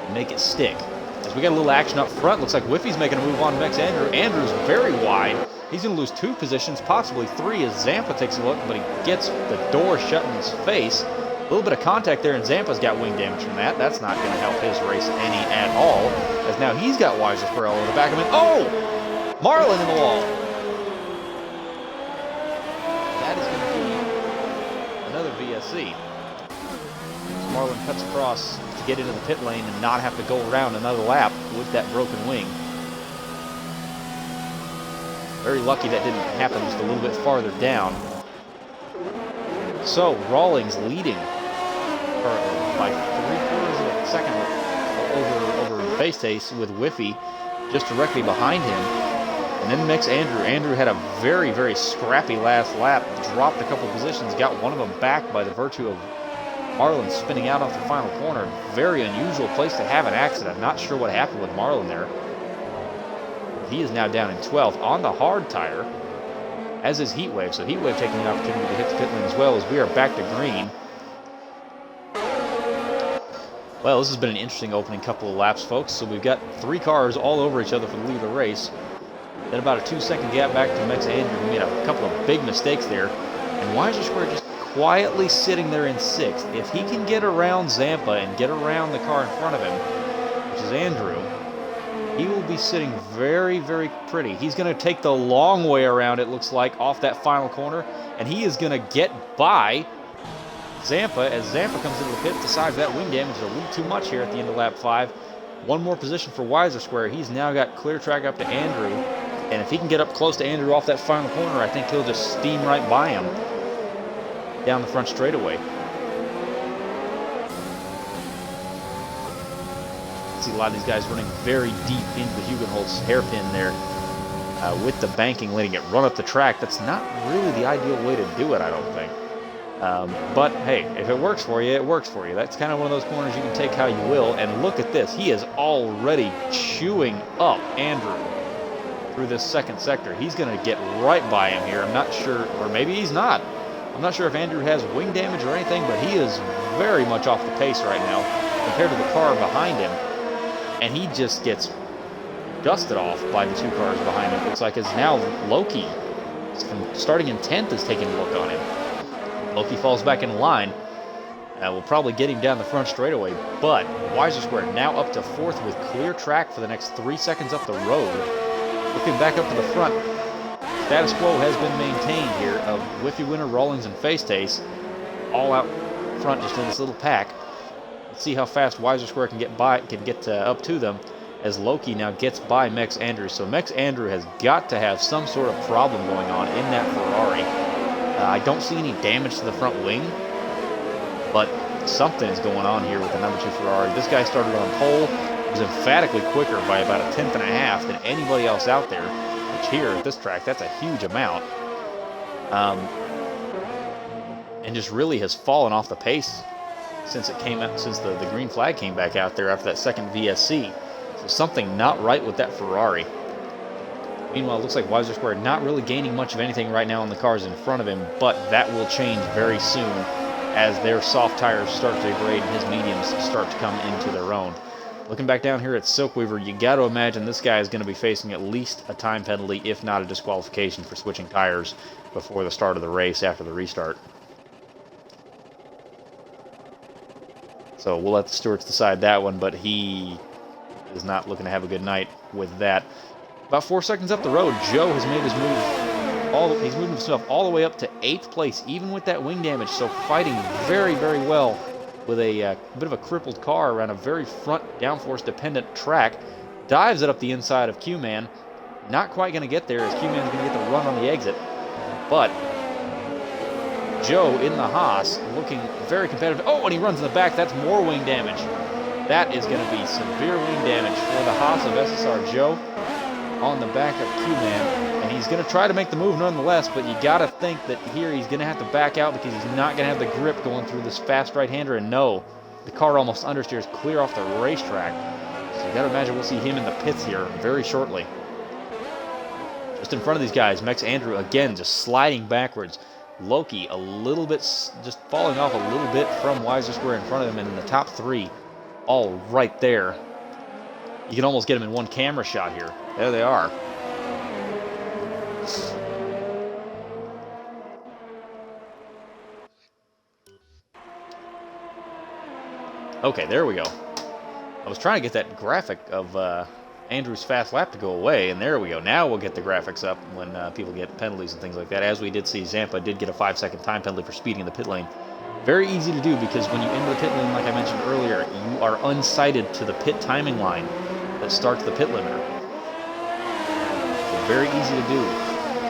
and make it stick. As we got a little action up front, looks like Whiffy's making a move on Max Andrew. Andrew's very wide. He's going to lose 2 positions, possibly 3, as Zampa takes a look, but he gets the door shut in his face. A little bit of contact there, and Zampa's got wing damage from that. That's not going to help his race any at all, as now he's got Weisersberg all over the back of him. Oh! Marlin in the wall. That is going to be another VSC. Marlin cuts across to get into the pit lane and not have to go around another lap with that broken wing. Very lucky that didn't happen just a little bit farther down. So, Rawlings leading currently by 3/4 of a second over base taste, with Whiffy just directly behind him. And then Max Andrew. Andrew had a very, very scrappy last lap, dropped a couple positions, got one of them back by the virtue of Marlin spinning out off the final corner. Very unusual place to have an accident. Not sure what happened with Marlin there. He is now down in 12th on the hard tire, as is Heatwave. So Heatwave taking the opportunity to hit the pit lane as well, as we are back to green. Well, this has been an interesting opening couple of laps, folks. So we've got 3 cars all over each other for the lead of the race. Then about a 2-second gap back to Mex Andrew, who made a couple of big mistakes there. And Weiser Square just quietly sitting there in 6th. If he can get around Zampa and get around the car in front of him, which is Andrew, he will be sitting very, very pretty. He's going to take the long way around, it looks like, off that final corner. And he is going to get by Zampa as Zampa comes into the pit, decides that wing damage is a little too much here at the end of lap 5. One more position for Weiser Square. He's now got clear track up to Andrew. And if he can get up close to Andrew off that final corner, I think he'll just steam right by him down the front straightaway. See a lot of these guys running very deep into the Hugenholtz hairpin there with the banking, letting it run up the track. That's not really the ideal way to do it, I don't think. But hey, if it works for you, it works for you. That's kind of one of those corners you can take how you will. And look at this. He is already chewing up Andrew through this second sector. He's going to get right by him here. I'm not sure, or maybe he's not. I'm not sure if Andrew has wing damage or anything, but he is very much off the pace right now compared to the car behind him. And he just gets dusted off by the 2 cars behind him. It looks like it's now Loki, from starting in 10th, is taking a look on him. Loki falls back in line. We'll probably get him down the front straightaway, but Weiser Square now up to 4th with clear track for the next 3 seconds up the road. Looking back up to the front, status quo has been maintained here of Whiffy Winner, Rawlings, and Face Taste all out front just in this little pack. Let's see how fast Weiser Square can get up to them as Loki now gets by Mex Andrew. So Mex Andrew has got to have some sort of problem going on in that Ferrari. I don't see any damage to the front wing, but something is going on here with the number 2 Ferrari. This guy started on pole, was emphatically quicker by about a 1/10 and a half than anybody else out there, which here at this track, that's a huge amount. And just really has fallen off the pace since it came out, since the green flag came back out there after that second VSC. So something not right with that Ferrari. Meanwhile, it looks like Weiser Square not really gaining much of anything right now on the cars in front of him, but that will change very soon as their soft tires start to degrade and his mediums start to come into their own. Looking back down here at Silkweaver, you got to imagine this guy is going to be facing at least a time penalty, if not a disqualification for switching tires before the start of the race after the restart. So we'll let the stewards decide that one, but he is not looking to have a good night with that. About 4 seconds up the road, Joe has made his move. He's moved himself all the way up to 8th place, even with that wing damage. So fighting very, very well with a bit of a crippled car around a very front downforce-dependent track. Dives it up the inside of Q-Man. Not quite going to get there as Q-Man's going to get the run on the exit. But Joe in the Haas looking very competitive. Oh, and he runs in the back. That's more wing damage. That is going to be severe wing damage for the Haas of SSR Joe on the back of Q-Man, and he's going to try to make the move nonetheless, but you got to think that here he's going to have to back out because he's not going to have the grip going through this fast right-hander, and no, the car almost understeers clear off the racetrack. So you got to imagine we'll see him in the pits here very shortly. Just in front of these guys, Mex Andrew again just sliding backwards. Loki a little bit, just falling off a little bit from Weiser Square in front of him, and in the top 3, all right there. You can almost get them in one camera shot here. There they are. Okay, there we go. I was trying to get that graphic of Andrew's fast lap to go away, and there we go. Now we'll get the graphics up when people get penalties and things like that. As we did see, Zampa did get a 5-second time penalty for speeding in the pit lane. Very easy to do because when you enter the pit lane, like I mentioned earlier, you are unsighted to the pit timing line that starts the pit limiter. So very easy to do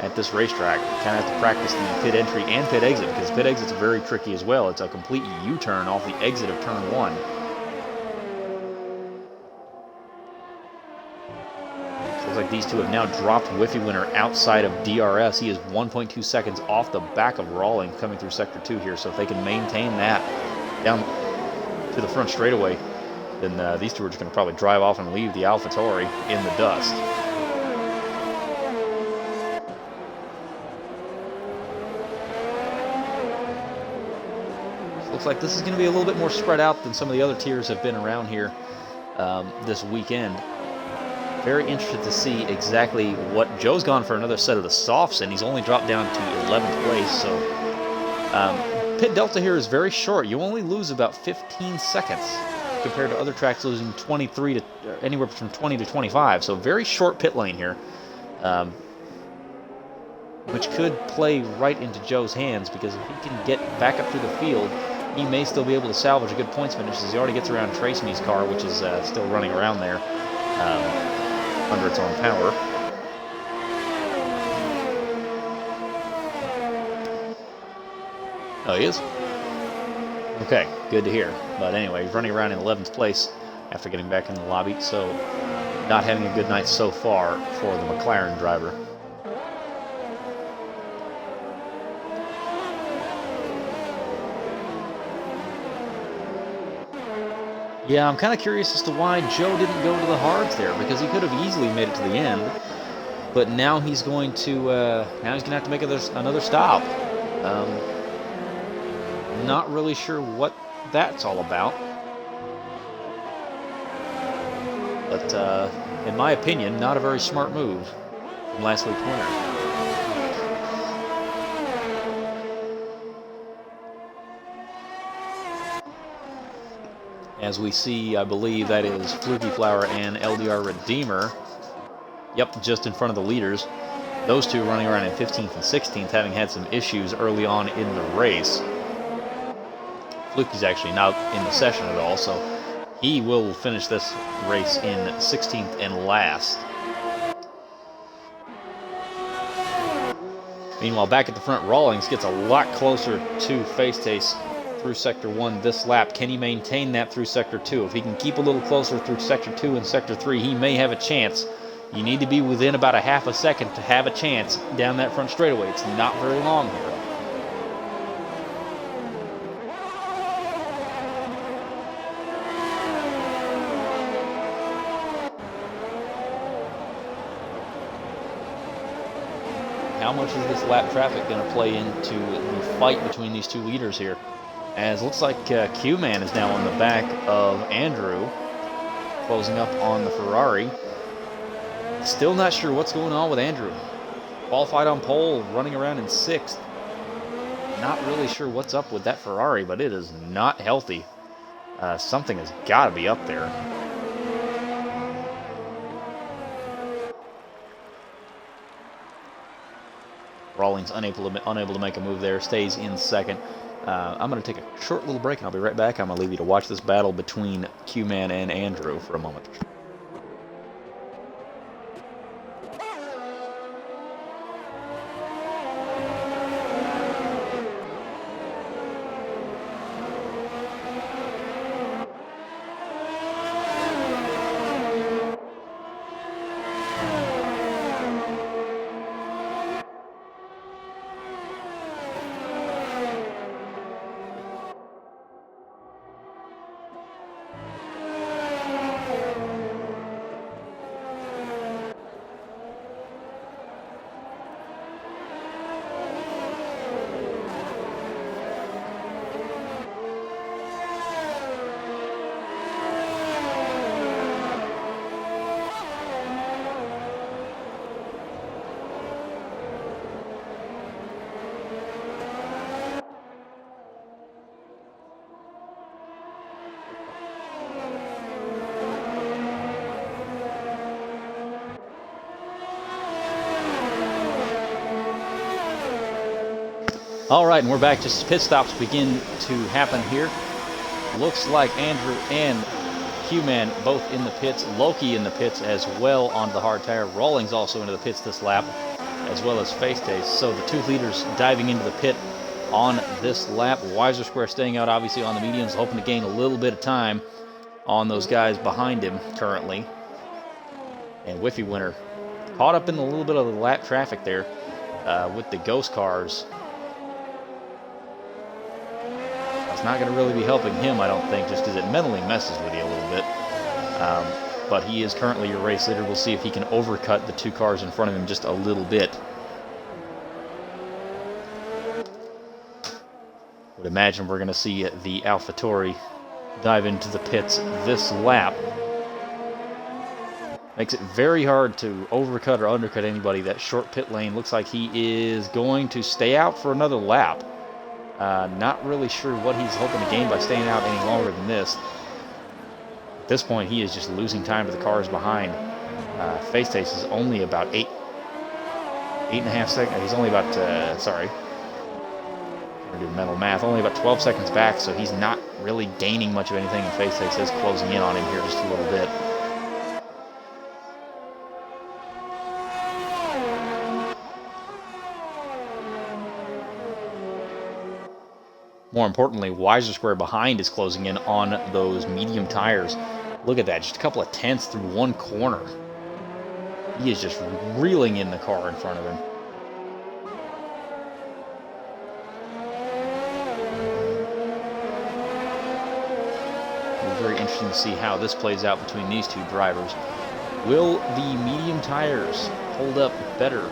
at this racetrack. You kind of have to practice the pit entry and pit exit because pit exit's very tricky as well. It's a complete U-turn off the exit of turn 1. Looks like these two have now dropped Whiffy Winner outside of DRS. He is 1.2 seconds off the back of Rawling coming through Sector 2 here. So if they can maintain that down to the front straightaway, then these two are just going to probably drive off and leave the AlphaTauri in the dust. looks like this is going to be a little bit more spread out than some of the other tiers have been around here this weekend. Very interested to see exactly what Joe's gone for another set of the softs, and he's only dropped down to 11th place. So pit delta here is very short. You only lose about 15 seconds compared to other tracks losing 23 to anywhere from 20 to 25. So very short pit lane here, which could play right into Joe's hands, because if he can get back up through the field, he may still be able to salvage a good points finish as he already gets around Trace Me's car, which is still running around there under its own power. Oh, he is? Okay, good to hear. But anyway, he's running around in 11th place after getting back in the lobby, so not having a good night so far for the McLaren driver. Yeah, I'm kind of curious as to why Joe didn't go to the hards there, because he could have easily made it to the end. But now he's going to have to make another stop. Not really sure what that's all about. But in my opinion, not a very smart move from last week's winner. As we see, I believe that is Fluky Flower and LDR Redeemer. Yep, just in front of the leaders. Those two running around in 15th and 16th, having had some issues early on in the race. Fluky's actually not in the session at all, so he will finish this race in 16th and last. Meanwhile, back at the front, Rawlings gets a lot closer to Face Taste through Sector 1 this lap. Can he maintain that through Sector 2? If he can keep a little closer through Sector 2 and Sector 3, he may have a chance. You need to be within about a half a second to have a chance down that front straightaway. It's not very long here. How much is this lap traffic going to play into the fight between these two leaders here? As looks like Q-Man is now on the back of Andrew, closing up on the Ferrari. Still not sure what's going on with Andrew. Qualified on pole, running around in 6th. Not really sure what's up with that Ferrari, but it is not healthy. Something has got to be up there. Rawlings unable to make a move there, stays in 2nd. I'm going to take a short little break, and I'll be right back. I'm going to leave you to watch this battle between Q-Man and Andrew for a moment. All right, and we're back. Just pit stops begin to happen here. Looks like Andrew and Q-Man both in the pits. Loki in the pits as well onto the hard tire. Rawlings also into the pits this lap, as well as Face Taste. So the two leaders diving into the pit on this lap. Wiser Square staying out obviously on the mediums, hoping to gain a little bit of time on those guys behind him currently. And Whiffy Winner caught up in a little bit of the lap traffic there with the ghost cars. It's not going to really be helping him, I don't think, just because it mentally messes with you a little bit. But he is currently your race leader. We'll see if he can overcut the two cars in front of him just a little bit. Would imagine we're going to see the AlphaTauri dive into the pits this lap. Makes it very hard to overcut or undercut anybody. That short pit lane looks like he is going to stay out for another lap. Not really sure what he's hoping to gain by staying out any longer than this. At this point, he is just losing time to the cars behind. Face is only about 8.5 seconds. He's only about, sorry, I'm going to do mental math, only about 12 seconds back, so he's not really gaining much of anything, and Face is closing in on him here just a little bit. More importantly, Weiser Square behind is closing in on those medium tires. Look at that, just a couple of tenths through one corner. He is just reeling in the car in front of him. It'll be very interesting to see how this plays out between these two drivers. Will the medium tires hold up better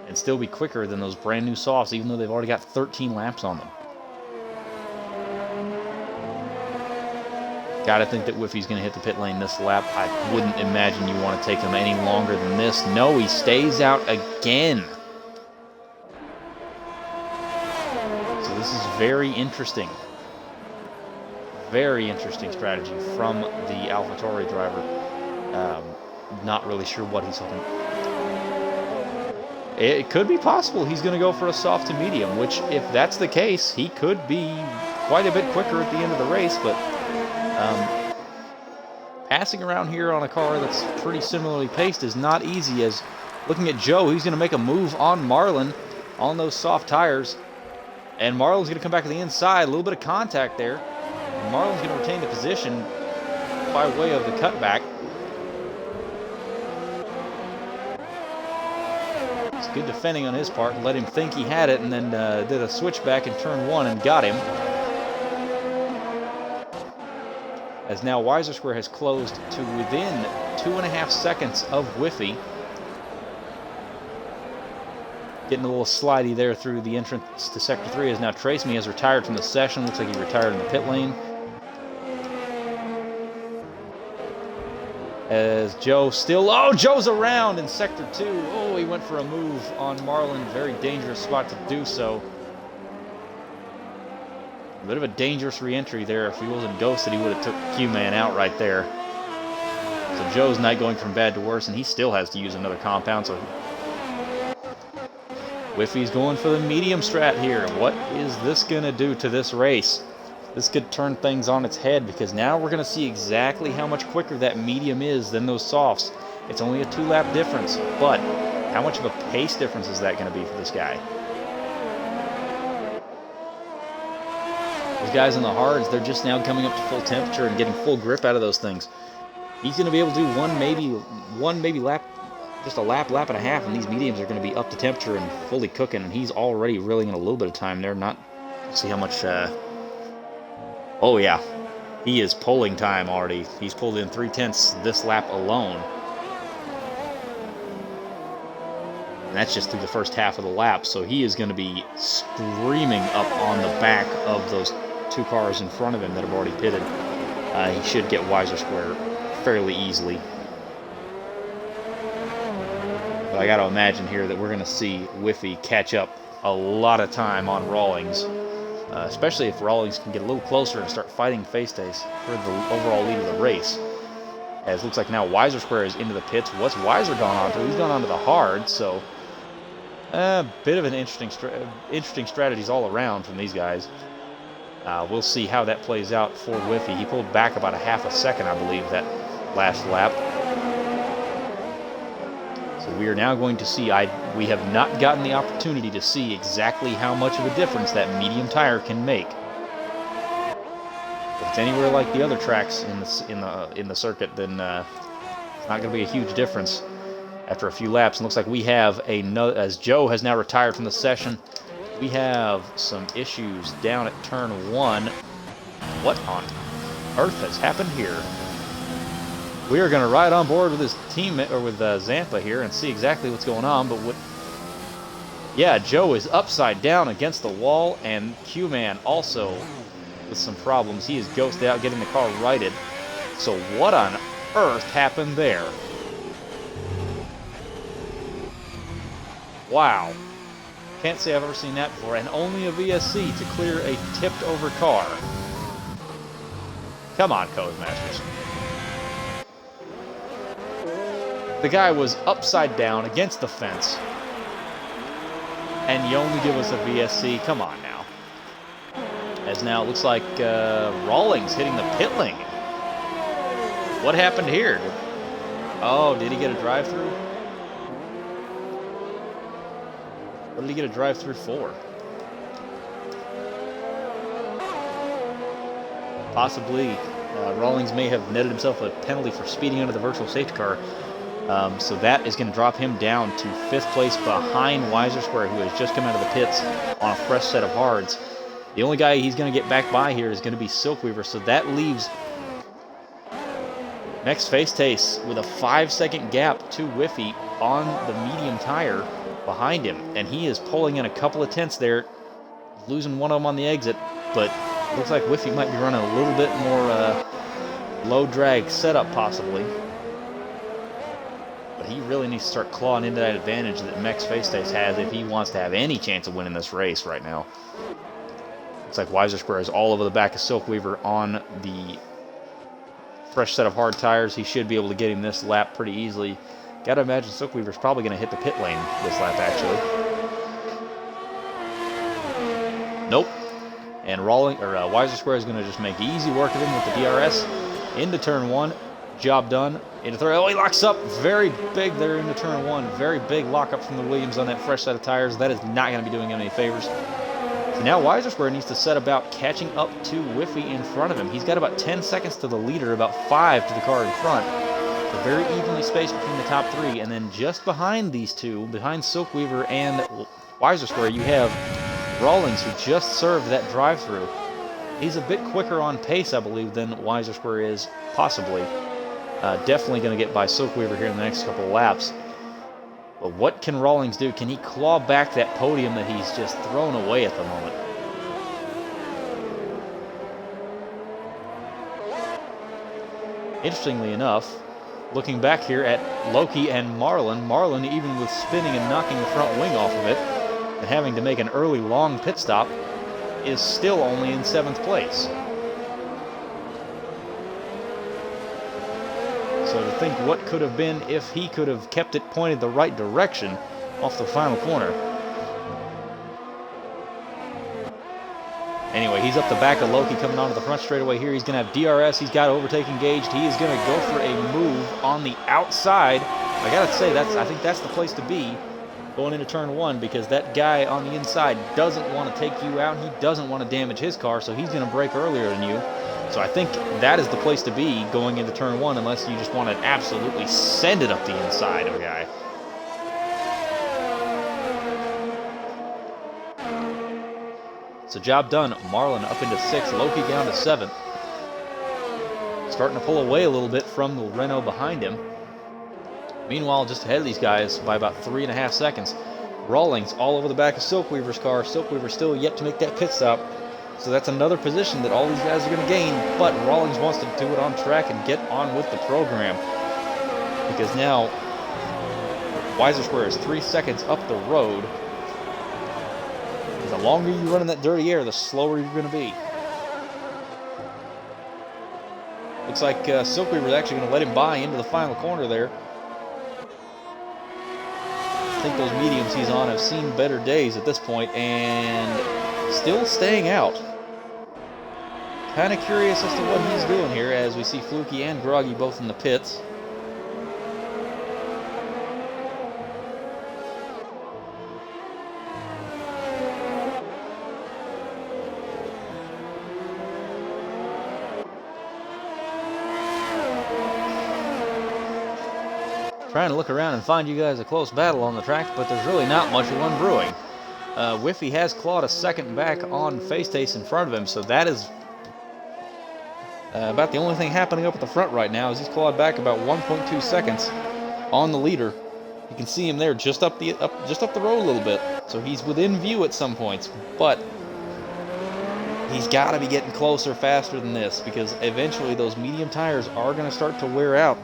and still be quicker than those brand new softs, even though they've already got 13 laps on them? Gotta think that Whiffy's gonna hit the pit lane this lap. I wouldn't imagine you want to take him any longer than this. No, he stays out again. So this is very interesting. Very interesting strategy from the AlphaTauri driver. Not really sure what he's hoping. It could be possible he's going to go for a soft to medium, which, if that's the case, he could be quite a bit quicker at the end of the race, but passing around here on a car that's pretty similarly paced is not easy, as looking at Joe, he's going to make a move on Marlin on those soft tires, and Marlin's going to come back to the inside, a little bit of contact there. Marlin's going to retain the position by way of the cutback. It's good defending on his part, let him think he had it, and then did a switchback in turn one and got him. As now Weiser Square has closed to within 2.5 seconds of Whiffy. Getting a little slidey there through the entrance to Sector 3, as now Trace Me has retired from the session. Looks like he retired in the pit lane. As Joe still, Joe's around in Sector 2. Oh, he went for a move on Marlin. Very dangerous spot to do so. A bit of a dangerous re-entry there. If he wasn't ghosted, he would have took Q-Man out right there. So Joe's not going from bad to worse, and he still has to use another compound. So Whiffy's going for the medium strat here. What is this going to do to this race? This could turn things on its head, because now we're going to see exactly how much quicker that medium is than those softs. It's only a 2-lap difference, but how much of a pace difference is that going to be for this guy? Those guys in the hards, they're just now coming up to full temperature and getting full grip out of those things. He's going to be able to do one maybe lap, just a lap and a half, and these mediums are going to be up to temperature and fully cooking, and he's already reeling in a little bit of time there. Not see how much. Oh yeah, he is pulling time already. He's pulled in 0.3 this lap alone. And that's just through the first half of the lap, so he is going to be screaming up on the back of those two cars in front of him that have already pitted. He should get Weiser Square fairly easily. But I got to imagine here that we're going to see Whiffy catch up a lot of time on Rawlings, especially if Rawlings can get a little closer and start fighting Face Days for the overall lead of the race. As it looks like now Weiser Square is into the pits. What's Weiser gone on to? He's gone on to the hard, so a bit of an interesting strategies all around from these guys. We'll see how that plays out for Whiffy. He pulled back about a half a second, I believe, that last lap. So we are now going to see, we have not gotten the opportunity to see exactly how much of a difference that medium tire can make. If it's anywhere like the other tracks in the circuit, then it's not going to be a huge difference after a few laps. And looks like we have as Joe has now retired from the session, we have some issues down at turn 1. What on earth has happened here? We are going to ride on board with his teammate, or with Zampa here, and see exactly what's going on. But what Yeah, Joe is upside down against the wall, and Q-Man also with some problems. He is ghosted out getting the car righted. So what on earth happened there? Wow. Can't say I've ever seen that before, and only a VSC to clear a tipped-over car. Come on, Codemasters. The guy was upside down against the fence, and you only give us a VSC? Come on now. As now it looks like Rawlings hitting the pit lane. What happened here? Oh, did he get a drive-through? What did he get a drive-through for? Possibly Rawlings may have netted himself a penalty for speeding under the virtual safety car. So that is going to drop him down to 5th place behind Weiser Square, who has just come out of the pits on a fresh set of hards. The only guy he's going to get back by here is going to be Silkweaver, so that leaves next Face Taste with a 5-second gap to Whiffy on the medium tire behind him, and he is pulling in a couple of tenths there, losing one of them on the exit, but looks like Whiffy might be running a little bit more low drag setup possibly. But he really needs to start clawing into that advantage that Mex Face Taste has if he wants to have any chance of winning this race right now. Looks like Weiser Square is all over the back of Silkweaver on the fresh set of hard tires. He should be able to get him this lap pretty easily. Got to imagine Silkweaver's probably going to hit the pit lane this lap, actually. Nope. And Weiser Square is going to just make easy work of him with the DRS into turn 1. Job done. Into third. Oh, he locks up. Very big there into turn 1. Very big lockup from the Williams on that fresh set of tires. That is not going to be doing him any favors. So now Weiser Square needs to set about catching up to Whiffy in front of him. He's got about 10 seconds to the leader, about 5 to the car in front. So very evenly spaced between the top 3. And then just behind these two, behind Silkweaver and Weiser Square, you have Rawlings, who just served that drive-through. He's a bit quicker on pace, I believe, than Weiser Square is, possibly. Definitely going to get by Silkweaver here in the next couple of laps. But what can Rawlings do? Can he claw back that podium that he's just thrown away at the moment? Interestingly enough, looking back here at Loki and Marlin, even with spinning and knocking the front wing off of it, and having to make an early long pit stop, is still only in 7th place. So to think what could have been if he could have kept it pointed the right direction off the final corner. Anyway, he's up the back of Loki coming onto the front straightaway here. He's going to have DRS. He's got overtake engaged. He is going to go for a move on the outside. I got to say, I think that's the place to be going into turn 1, because that guy on the inside doesn't want to take you out. He doesn't want to damage his car, so he's going to brake earlier than you. So I think that is the place to be going into turn 1, unless you just want to absolutely send it up the inside of a guy. So job done. Marlin up into 6th, Loki down to 7th. Starting to pull away a little bit from the Renault behind him. Meanwhile, just ahead of these guys by about 3.5 seconds, Rawlings all over the back of Silkweaver's car. Silkweaver still yet to make that pit stop. So that's another position that all these guys are going to gain, but Rawlings wants to do it on track and get on with the program. Because now, Weiser Square is 3 seconds up the road. The longer you run in that dirty air, the slower you're going to be. Looks like Silkweaver is actually going to let him by into the final corner there. I think those mediums he's on have seen better days at this point, and still staying out. Kind of curious as to what he's doing here, as we see Fluky and Groggy both in the pits. Trying to look around and find you guys a close battle on the track, but there's really not much of one brewing. Whiffy has clawed a second back on Face Taste in front of him, so that is about the only thing happening up at the front right now. Is he's clawed back about 1.2 seconds on the leader. You can see him there just up the road a little bit. So he's within view at some points, but he's got to be getting closer faster than this, because eventually those medium tires are going to start to wear out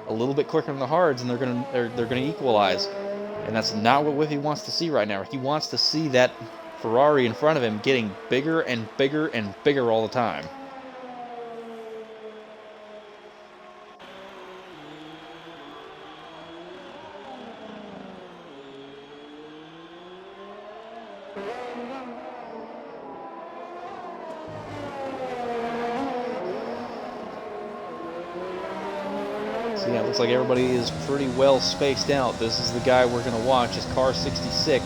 a little bit quicker than the hards, and they're going to equalize. And that's not what Whiffy wants to see right now. He wants to see that Ferrari in front of him getting bigger and bigger and bigger all the time. So yeah, it looks like everybody is pretty well spaced out. This is the guy we're going to watch, is car 66.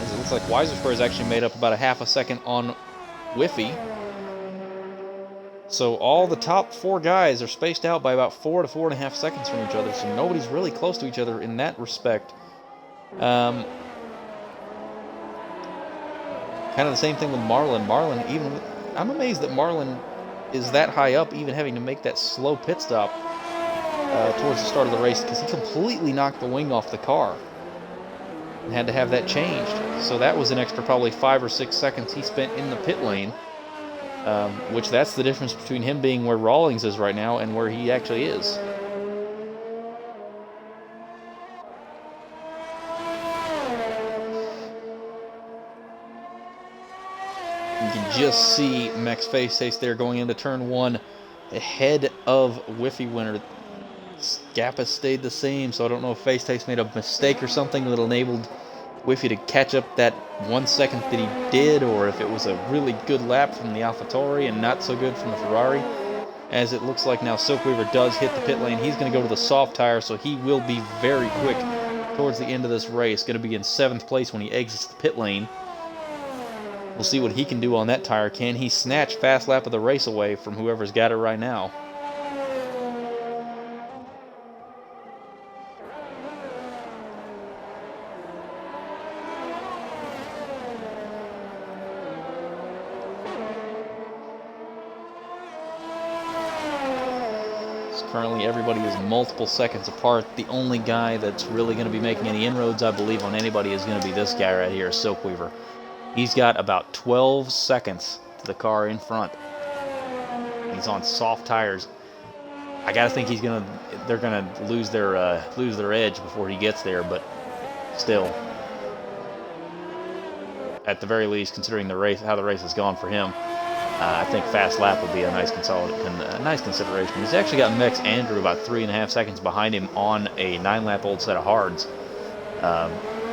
As it looks like Weisersquare has actually made up about a half a second on Whiffy. So all the top 4 guys are spaced out by about 4 to 4.5 seconds from each other, so nobody's really close to each other in that respect. Kind of the same thing with Marlon. I'm amazed that Marlon is that high up, even having to make that slow pit stop towards the start of the race, because he completely knocked the wing off the car and had to have that changed. So that was an extra probably 5 or 6 seconds he spent in the pit lane, which that's the difference between him being where Rawlings is right now and where he actually is. You can just see Max Facetaste there going into turn 1 ahead of Whiffy winner. Gap has stayed the same, so I don't know if Facetaste made a mistake or something that enabled Whiffy to catch up that 1 second that he did, or if it was a really good lap from the AlphaTauri and not so good from the Ferrari. As it looks like now Silkweaver does hit the pit lane. He's going to go to the soft tire, so he will be very quick towards the end of this race. Going to be in 7th place when he exits the pit lane. We'll see what he can do on that tire. Can he snatch fast lap of the race away from whoever's got it right now? Currently, everybody is multiple seconds apart. The only guy that's really going to be making any inroads, I believe, on anybody is going to be this guy right here, Silkweaver. He's got about 12 seconds to the car in front. He's on soft tires. I gotta think they're gonna lose their edge before he gets there, but still, at the very least, considering how the race has gone for him, I think fast lap would be a nice consideration. He's actually got Mex Andrew about 3.5 seconds behind him on a 9-lap-old set of hards.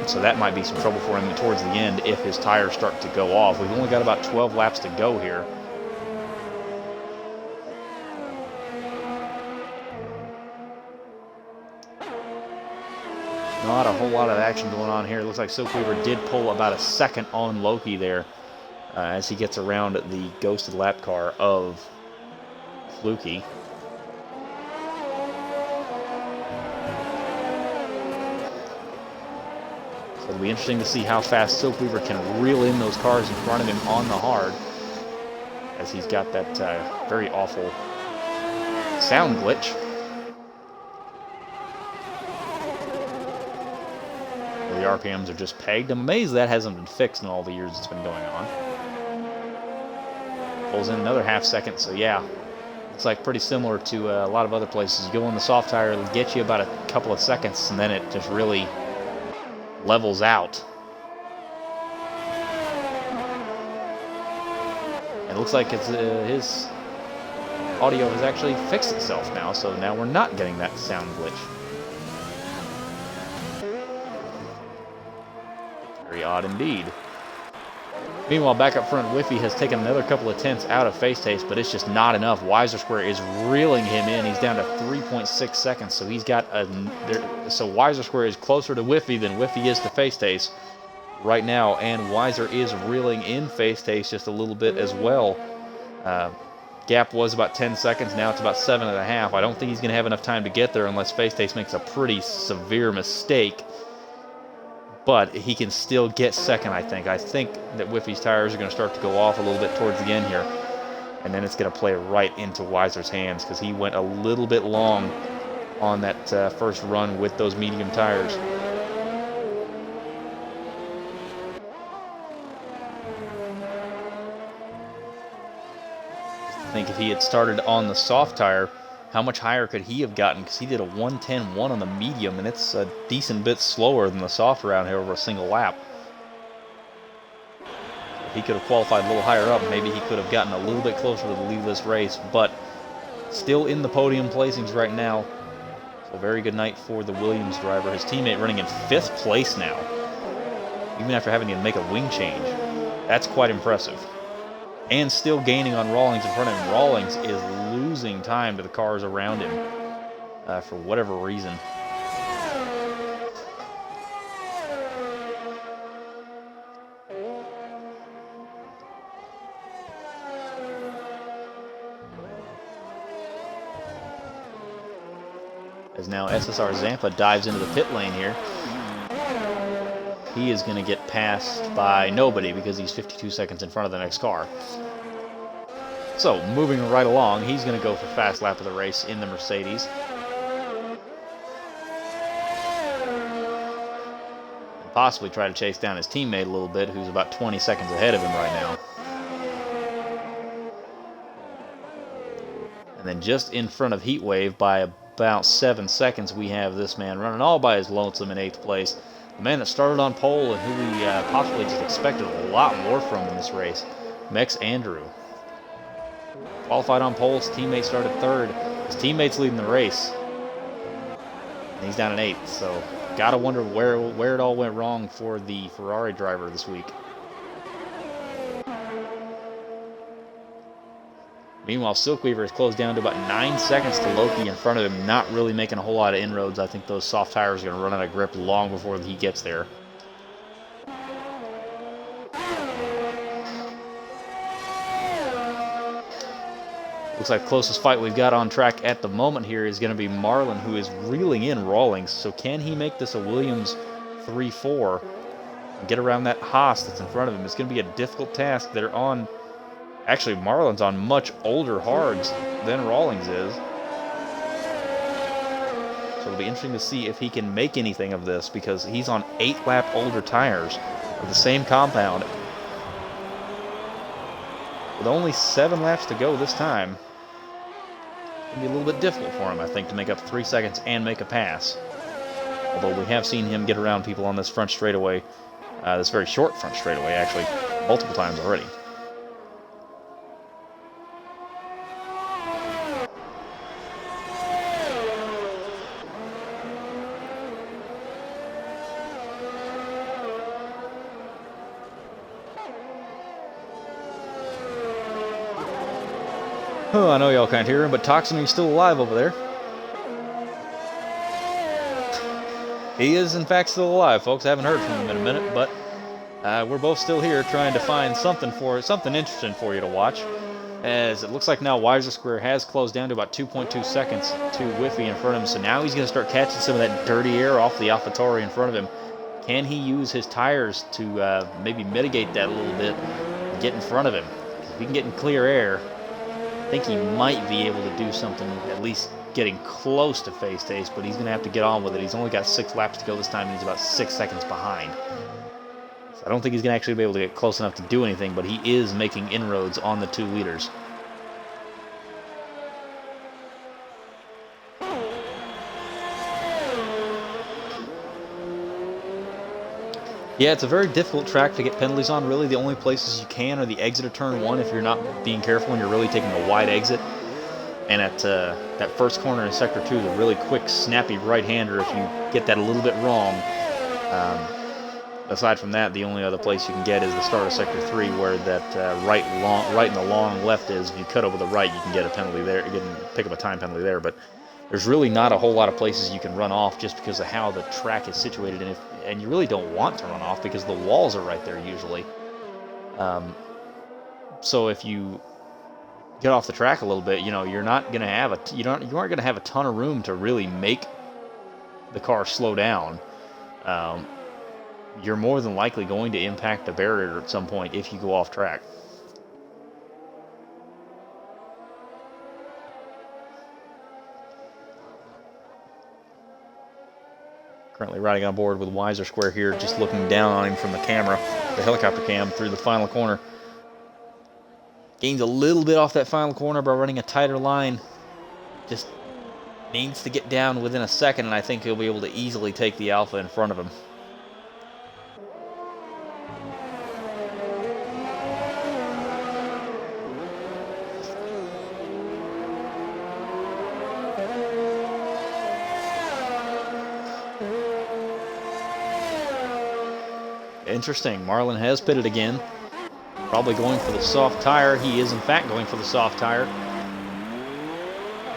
So that might be some trouble for him towards the end if his tires start to go off. We've only got about 12 laps to go here. Not a whole lot of action going on here. It looks like Silkweaver did pull about a second on Loki there as he gets around the ghosted lap car of Fluky. So it'll be interesting to see how fast Silkweaver can reel in those cars in front of him on the hard, as he's got that very awful sound glitch. The RPMs are just pegged. I'm amazed that hasn't been fixed in all the years it's been going on. Pulls in another half second, so yeah, looks like pretty similar to a lot of other places. You go on the soft tire, it'll get you about a couple of seconds, and then it just really levels out. It looks like his audio has actually fixed itself now, so now we're not getting that sound glitch. Very odd indeed. Meanwhile, back up front, Whiffy has taken another couple of tenths out of Facetaste, but it's just not enough. Weisersquare is reeling him in. He's down to 3.6 seconds, so he's got so Weisersquare is closer to Whiffy than Whiffy is to Facetaste right now, and Weiser is reeling in Facetaste just a little bit as well. Gap was about 10 seconds, now it's about 7.5. I don't think he's going to have enough time to get there unless Facetaste makes a pretty severe mistake. But he can still get second, I think. I think that Whiffy's tires are going to start to go off a little bit towards the end here. And then it's going to play right into Weiser's hands, because he went a little bit long on that first run with those medium tires. think if he had started on the soft tire, how much higher could he have gotten? Because he did a 1:10.1 on the medium, and it's a decent bit slower than the soft around here over a single lap. If he could have qualified a little higher up, maybe he could have gotten a little bit closer to the lead of this race, but still in the podium placings right now. So very good night for the Williams driver. His teammate running in 5th place now, even after having to make a wing change. That's quite impressive. And still gaining on Rawlings in front of him. Rawlings is losing time to the cars around him for whatever reason. As now SSR Zampa dives into the pit lane here. He is going to get passed by nobody because he's 52 seconds in front of the next car. So, moving right along, he's going to go for fast lap of the race in the Mercedes. And possibly try to chase down his teammate a little bit, who's about 20 seconds ahead of him right now. And then just in front of Heatwave by about 7 seconds, we have this man running all by his lonesome in 8th place. The man that started on pole and who we possibly just expected a lot more from in this race, Mex Andrew. Qualified on pole, his teammate started 3rd. His teammate's leading the race. And he's down in 8th, so gotta wonder where it all went wrong for the Ferrari driver this week. Meanwhile, Silkweaver has closed down to about 9 seconds to Loki in front of him, not really making a whole lot of inroads. I think those soft tires are going to run out of grip long before he gets there. Looks like the closest fight we've got on track at the moment here is going to be Marlin, who is reeling in Rawlings. So can he make this a Williams 3-4 and get around that Haas that's in front of him? It's going to be a difficult task. They're on... Actually, Marlin's on much older hards than Rawlings is. So it'll be interesting to see if he can make anything of this, because he's on 8-lap older tires of the same compound. With only 7 laps to go this time, it'll be a little bit difficult for him, I think, to make up 3 seconds and make a pass. Although we have seen him get around people on this front straightaway, this very short front straightaway, actually, multiple times already. Oh, I know y'all can't hear him, but Toxin, he's still alive over there. He is, in fact, still alive, folks. I haven't heard from him in a minute, but we're both still here trying to find something interesting for you to watch. As it looks like now Weiser Square has closed down to about 2.2 seconds to Whiffy in front of him, so now he's going to start catching some of that dirty air off the AlphaTauri in front of him. Can he use his tires to maybe mitigate that a little bit and get in front of him? If he can get in clear air, I think he might be able to do something, at least getting close to face Ace, but he's going to have to get on with it. He's only got 6 laps to go this time, and he's about 6 seconds behind. So I don't think he's going to actually be able to get close enough to do anything, but he is making inroads on the 2 leaders. Yeah, it's a very difficult track to get penalties on. Really, the only places you can are the exit of turn 1 if you're not being careful and you're really taking a wide exit. And at that first corner in sector 2 is a really quick, snappy right-hander if you get that a little bit wrong. Aside from that, the only other place you can get is the start of sector 3, where that right and the long left is. If you cut over the right, you can get a penalty there. You can pick up a time penalty there, but there's really not a whole lot of places you can run off just because of how the track is situated, and you really don't want to run off because the walls are right there usually. So if you get off the track a little bit, you know, you're not going to have you aren't going to have a ton of room to really make the car slow down. You're more than likely going to impact the barrier at some point if you go off track. Currently riding on board with Weiser Square here, just looking down on him from the camera, the helicopter cam, through the final corner. Gains a little bit off that final corner by running a tighter line. Just needs to get down within a second, and I think he'll be able to easily take the Alpha in front of him. Interesting. Marlin has pitted again. Probably going for the soft tire. He is, in fact, going for the soft tire.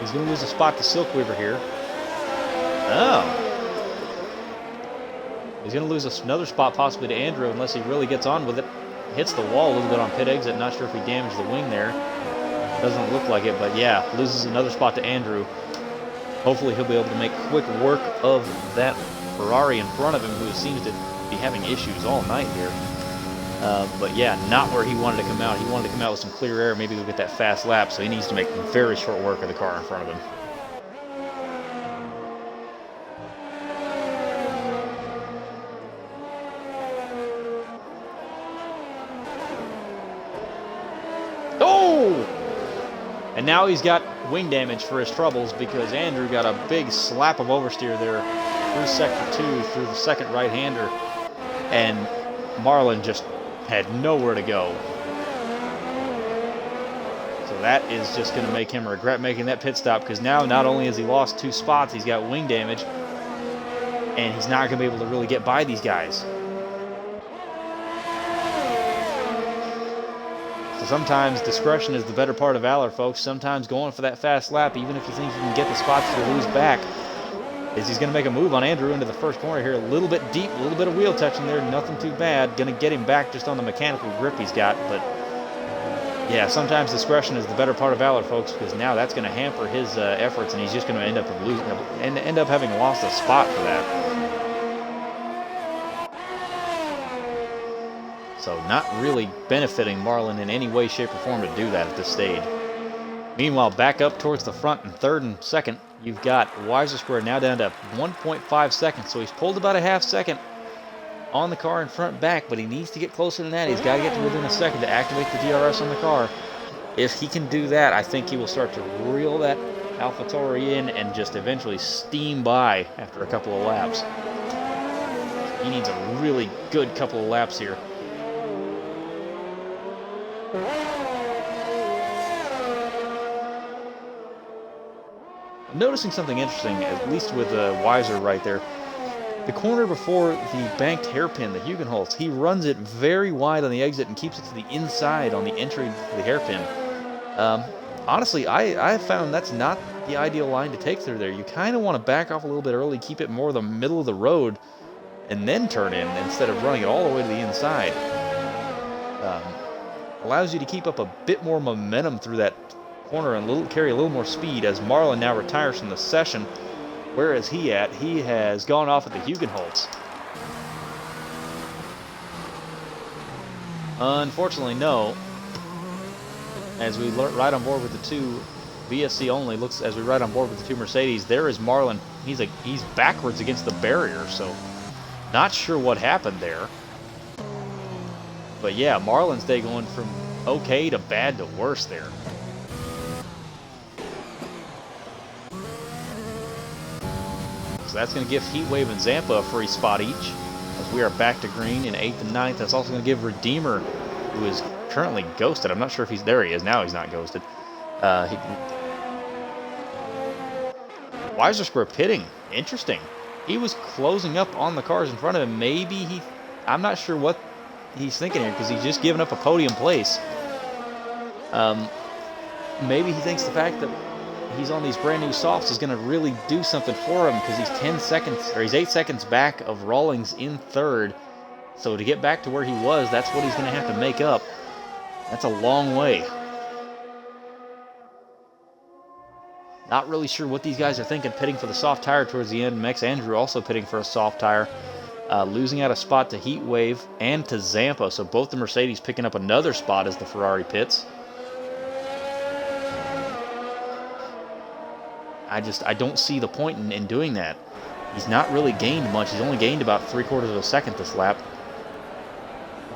He's going to lose a spot to Silkweaver here. Oh. He's going to lose another spot possibly to Andrew unless he really gets on with it. Hits the wall a little bit on pit exit. Not sure if he damaged the wing there. Doesn't look like it, but yeah, loses another spot to Andrew. Hopefully he'll be able to make quick work of that Ferrari in front of him, who seems to be having issues all night here. But yeah, not where he wanted to come out. He wanted to come out with some clear air, maybe go get that fast lap, so he needs to make very short work of the car in front of him. Oh! And now he's got wing damage for his troubles because Andrew got a big slap of oversteer there through sector 2, through the second right-hander, and Marlin just had nowhere to go. So that is just going to make him regret making that pit stop, because now not only has he lost 2 spots, he's got wing damage, and he's not going to be able to really get by these guys. So sometimes discretion is the better part of valor, folks. Sometimes going for that fast lap, even if you think you can get the spots to lose back, is he's going to make a move on Andrew into the first corner here. A little bit deep, a little bit of wheel touching there, nothing too bad. Going to get him back just on the mechanical grip he's got. But yeah, sometimes discretion is the better part of valor, folks, because now that's going to hamper his efforts, and he's just going to end up losing and end up having lost a spot for that. So not really benefiting Marlin in any way, shape, or form to do that at this stage. Meanwhile, back up towards the front in third and second, you've got Weiser Square now down to 1.5 seconds. So he's pulled about a half second on the car in front back, but he needs to get closer than that. He's got to get to within a second to activate the DRS on the car. If he can do that, I think he will start to reel that AlphaTauri in and just eventually steam by after a couple of laps. He needs a really good couple of laps here. I'm noticing something interesting, at least with Weiser right there. The corner before the banked hairpin, the Hugenholtz, he runs it very wide on the exit and keeps it to the inside on the entry to the hairpin. Honestly, I found that's not the ideal line to take through there. You kind of want to back off a little bit early, keep it more the middle of the road, and then turn in instead of running it all the way to the inside. Allows you to keep up a bit more momentum through that corner and carry a little more speed, as Marlin now retires from the session. Where is he at? He has gone off at the Hugenholtz. Unfortunately, no. As we ride on board with the 2 VSC only, as we ride on board with the 2 Mercedes, there is Marlin. He's backwards against the barrier, so not sure what happened there. But yeah, Marlin's day going from okay to bad to worse there. So that's going to give Heatwave and Zampa a free spot each, as we are back to green in 8th and 9th. That's also going to give Redeemer, who is currently ghosted. I'm not sure if he's there. He is now. He's not ghosted. Weiser Square pitting. Interesting. He was closing up on the cars in front of him. Maybe I'm not sure what he's thinking here, because he's just given up a podium place. Maybe he thinks the fact that he's on these brand new softs is going to really do something for him, because he's 8 seconds back of Rawlings in third. So to get back to where he was, that's what he's going to have to make up. That's a long way. Not really sure what these guys are thinking, pitting for the soft tire towards the end. Max Andrew also pitting for a soft tire. Losing out a spot to Heatwave and to Zampa, so both the Mercedes picking up another spot as the Ferrari pits. I don't see the point in doing that. He's not really gained much. He's only gained about 3/4 of a second this lap.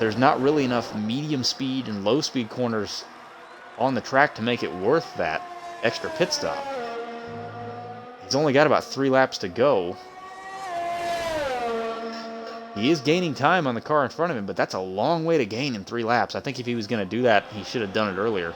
There's not really enough medium speed and low speed corners on the track to make it worth that extra pit stop. He's only got about 3 laps to go. He is gaining time on the car in front of him, but that's a long way to gain in 3 laps. I think if he was going to do that, he should have done it earlier.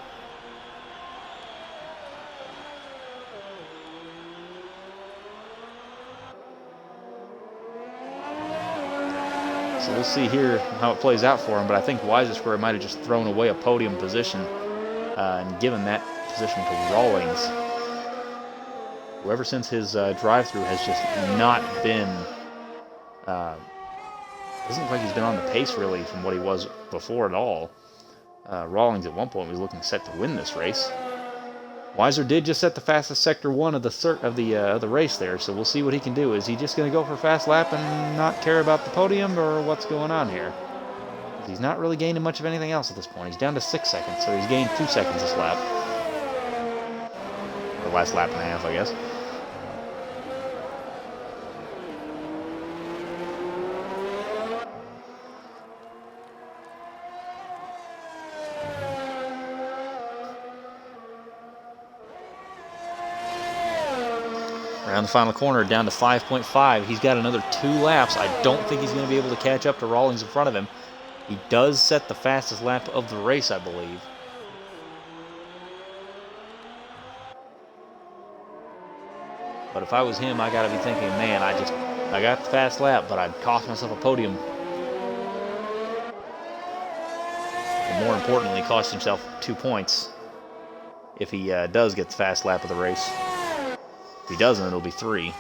So we'll see here how it plays out for him, but I think Weiser Square might have just thrown away a podium position and given that position to Rawlings, who ever since his drive-through has just not been... doesn't look like he's been on the pace, really, from what he was before at all. Rawlings at one point was looking set to win this race. Weiser did just set the fastest Sector 1 of the race there, so we'll see what he can do. Is he just going to go for a fast lap and not care about the podium, or what's going on here? He's not really gaining much of anything else at this point. He's down to 6 seconds, so he's gained 2 seconds this lap. The last lap and a half, I guess. Around the final corner, down to 5.5. He's got another 2 laps. I don't think he's going to be able to catch up to Rawlings in front of him. He does set the fastest lap of the race, I believe. But if I was him, I got to be thinking, man, I got the fast lap, but I'd cost myself a podium. And more importantly, cost himself 2 points if he does get the fast lap of the race. If he doesn't, it'll be 3.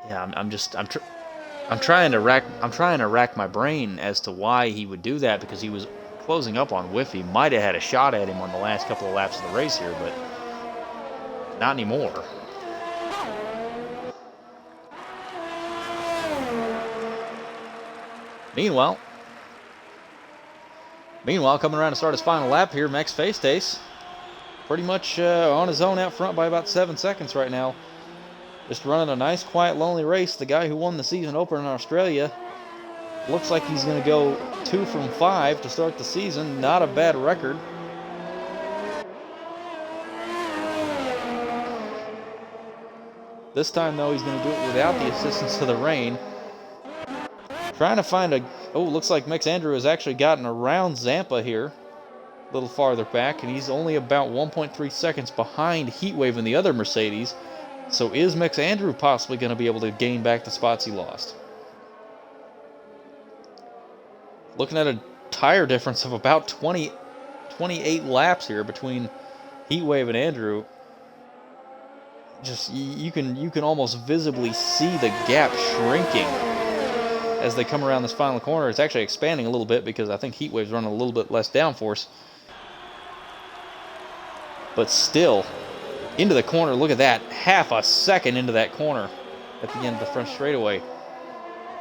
Yeah, I'm trying to rack my brain as to why he would do that, because he was closing up on Whiffy. Might have had a shot at him on the last couple of laps of the race here, but not anymore. Meanwhile, coming around to start his final lap here, Max Facedace. Pretty much on his own out front by about 7 seconds right now. Just running a nice, quiet, lonely race. The guy who won the season opener in Australia looks like he's going to go 2 from 5 to start the season. Not a bad record. This time, though, he's going to do it without the assistance of the rain. Trying to find a... Oh, looks like Mix Andrew has actually gotten around Zampa here. A little farther back, and he's only about 1.3 seconds behind Heatwave and the other Mercedes. So is Mix Andrew possibly going to be able to gain back the spots he lost? Looking at a tire difference of about 28 laps here between Heatwave and Andrew. Just you can almost visibly see the gap shrinking as they come around this final corner. It's actually expanding a little bit because I think Heatwave's running a little bit less downforce. But still, into the corner, look at that. Half a second into that corner at the end of the front straightaway.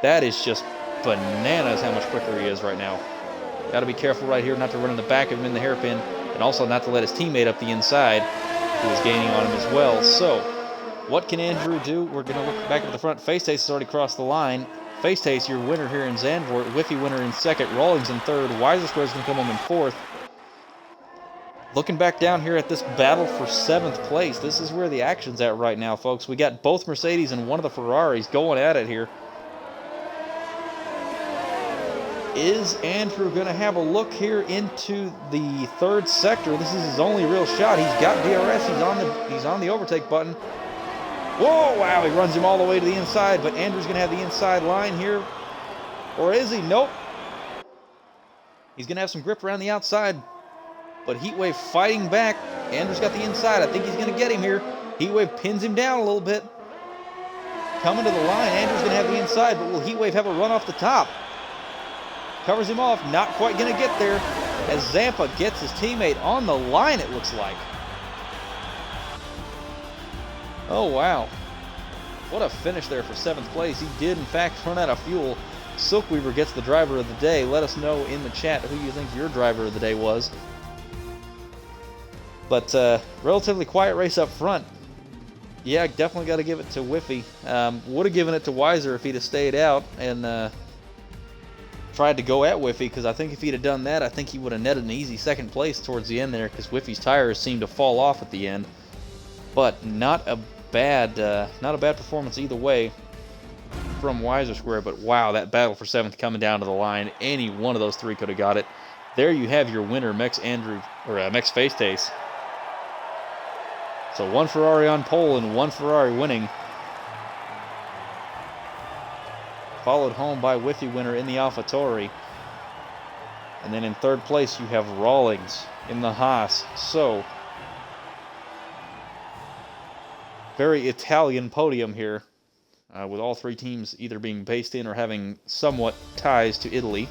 That is just bananas how much quicker he is right now. Got to be careful right here not to run in the back of him in the hairpin, and also not to let his teammate up the inside, who is gaining on him as well. So, what can Andrew do? We're going to look back at the front. Facetaste has already crossed the line. Facetaste, your winner here in Zandvoort. Whiffy winner in second. Rawlings in third. Weiser Square is going to come home in fourth. Looking back down here at this battle for 7th place, this is where the action's at right now, folks. We got both Mercedes and one of the Ferraris going at it here. Is Andrew going to have a look here into the 3rd sector? This is his only real shot. He's got DRS. He's on the overtake button. Whoa, wow, he runs him all the way to the inside, but Andrew's going to have the inside line here. Or is he? Nope. He's going to have some grip around the outside. But Heatwave fighting back. Andrew's got the inside. I think he's going to get him here. Heatwave pins him down a little bit. Coming to the line. Andrew's going to have the inside, but will Heatwave have a run off the top? Covers him off. Not quite going to get there as Zampa gets his teammate on the line, it looks like. Oh, wow. What a finish there for 7th place. He did, in fact, run out of fuel. Silkweaver gets the driver of the day. Let us know in the chat who you think your driver of the day was. But relatively quiet race up front. Yeah, definitely got to give it to Whiffy. Would have given it to Weiser if he'd have stayed out and tried to go at Whiffy, because I think if he'd have done that, I think he would have netted an easy second place towards the end there, because Whiffy's tires seemed to fall off at the end. But not a bad performance either way from Wiser Square. But wow, that battle for 7th coming down to the line. Any one of those three could have got it. There you have your winner, Mex Face Taste. So one Ferrari on pole and one Ferrari winning. Followed home by Whiffy winner in the AlphaTauri. And then in 3rd place you have Rawlings in the Haas. So very Italian podium here, with all three teams either being based in or having somewhat ties to Italy.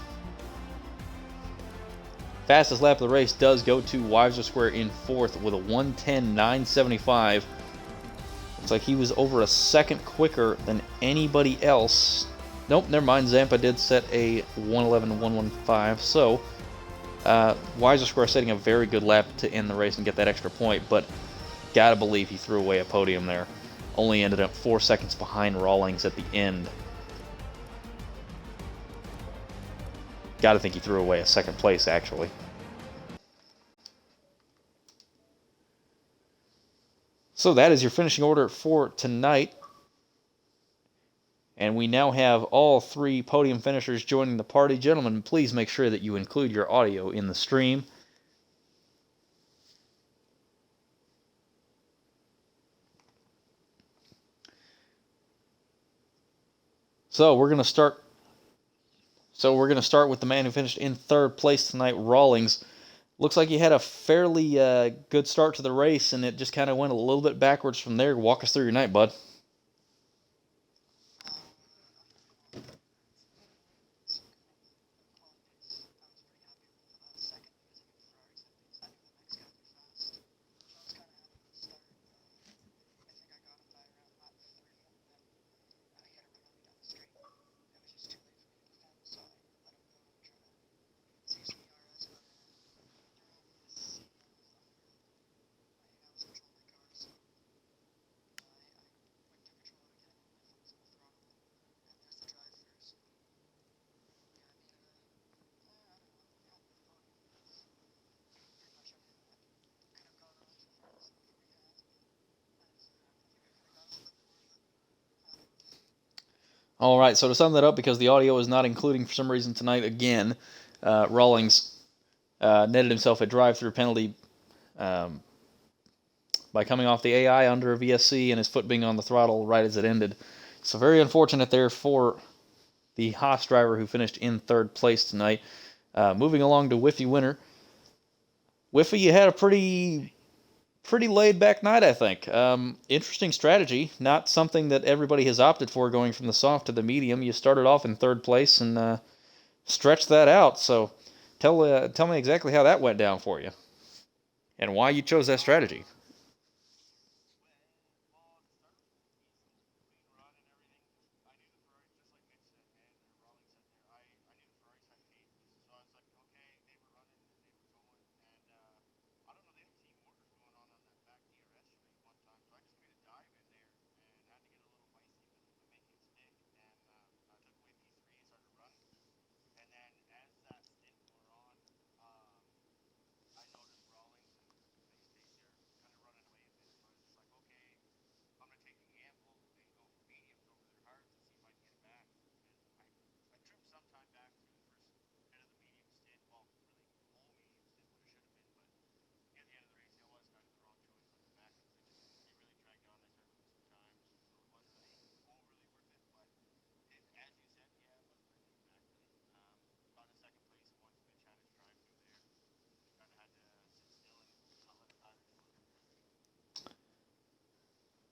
Fastest lap of the race does go to Wiser Square in 4th with a 1:10.975. Looks like he was over a second quicker than anybody else. Nope, never mind. Zampa did set a 1:11.115. So Wiser Square setting a very good lap to end the race and get that extra point, but gotta believe he threw away a podium there. Only ended up 4 seconds behind Rawlings at the end. Gotta think he threw away a second place, actually. So that is your finishing order for tonight. And we now have all three podium finishers joining the party. Gentlemen, please make sure that you include your audio in the stream. So we're going to start with the man who finished in 3rd place tonight, Rawlings. Looks like he had a fairly good start to the race, and it just kind of went a little bit backwards from there. Walk us through your night, bud. All right, so to sum that up, because the audio is not including for some reason tonight again, Rawlings netted himself a drive-through penalty by coming off the AI under a VSC and his foot being on the throttle right as it ended. So very unfortunate there for the Haas driver who finished in 3rd place tonight. Moving along to Whiffy winner. Whiffy, you had a pretty laid-back night, I think. Interesting strategy. Not something that everybody has opted for, going from the soft to the medium. You started off in 3rd place and stretched that out. So tell me exactly how that went down for you and why you chose that strategy.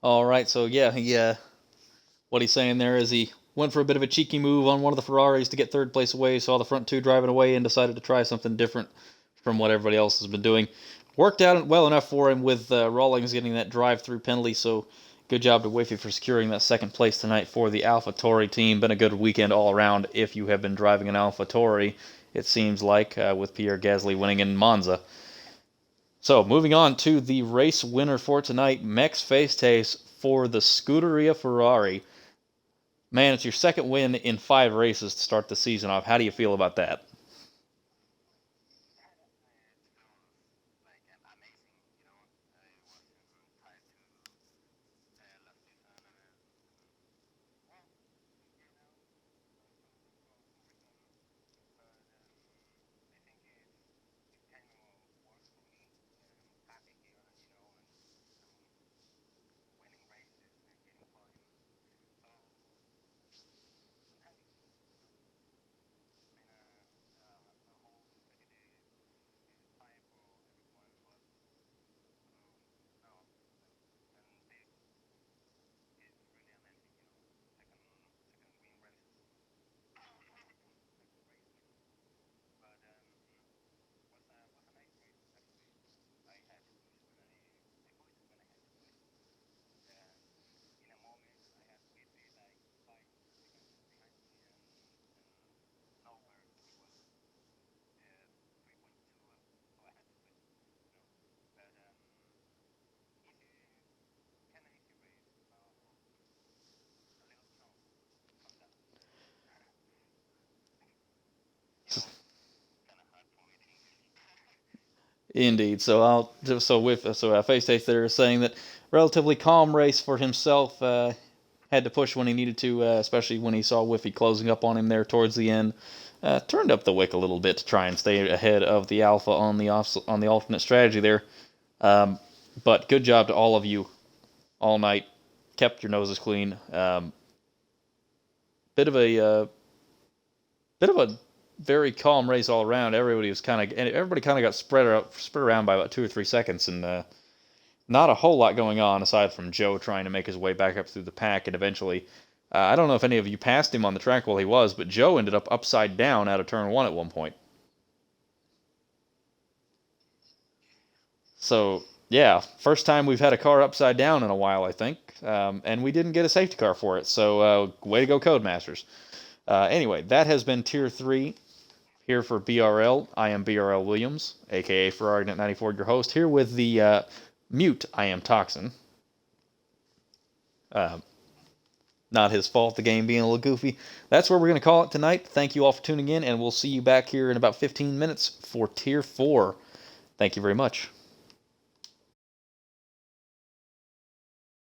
All right, so yeah, what he's saying there is he went for a bit of a cheeky move on one of the Ferraris to get 3rd place away, saw the front two driving away, and decided to try something different from what everybody else has been doing. Worked out well enough for him with Rawlings getting that drive-through penalty, so good job to Whiffy for securing that 2nd place tonight for the AlphaTauri team. Been a good weekend all around if you have been driving an AlphaTauri, it seems like, with Pierre Gasly winning in Monza. So, moving on to the race winner for tonight, Mex Face Taste for the Scuderia Ferrari. Man, it's your second win in 5 races to start the season off. How do you feel about that? Indeed. Face Face there is saying that relatively calm race for himself. Had to push when he needed to, especially when he saw Whiffy closing up on him there towards the end. Turned up the wick a little bit to try and stay ahead of the Alpha on the alternate strategy there. But good job to all of you all night. Kept your noses clean. Bit of a very calm race all around. Everybody kind of got spread around by about 2 or 3 seconds, and not a whole lot going on aside from Joe trying to make his way back up through the pack, and eventually, I don't know if any of you passed him on the track while he was, but Joe ended up upside down out of turn 1 at one point. So yeah, first time we've had a car upside down in a while, I think, and we didn't get a safety car for it. So way to go, Codemasters. Anyway, that has been Tier 3 here for BRL. I am BRL Williams, aka Ferrari.94, your host, here with the mute I am Toxin. Not his fault, the game being a little goofy. That's where we're going to call it tonight. Thank you all for tuning in, and we'll see you back here in about 15 minutes for Tier 4. Thank you very much.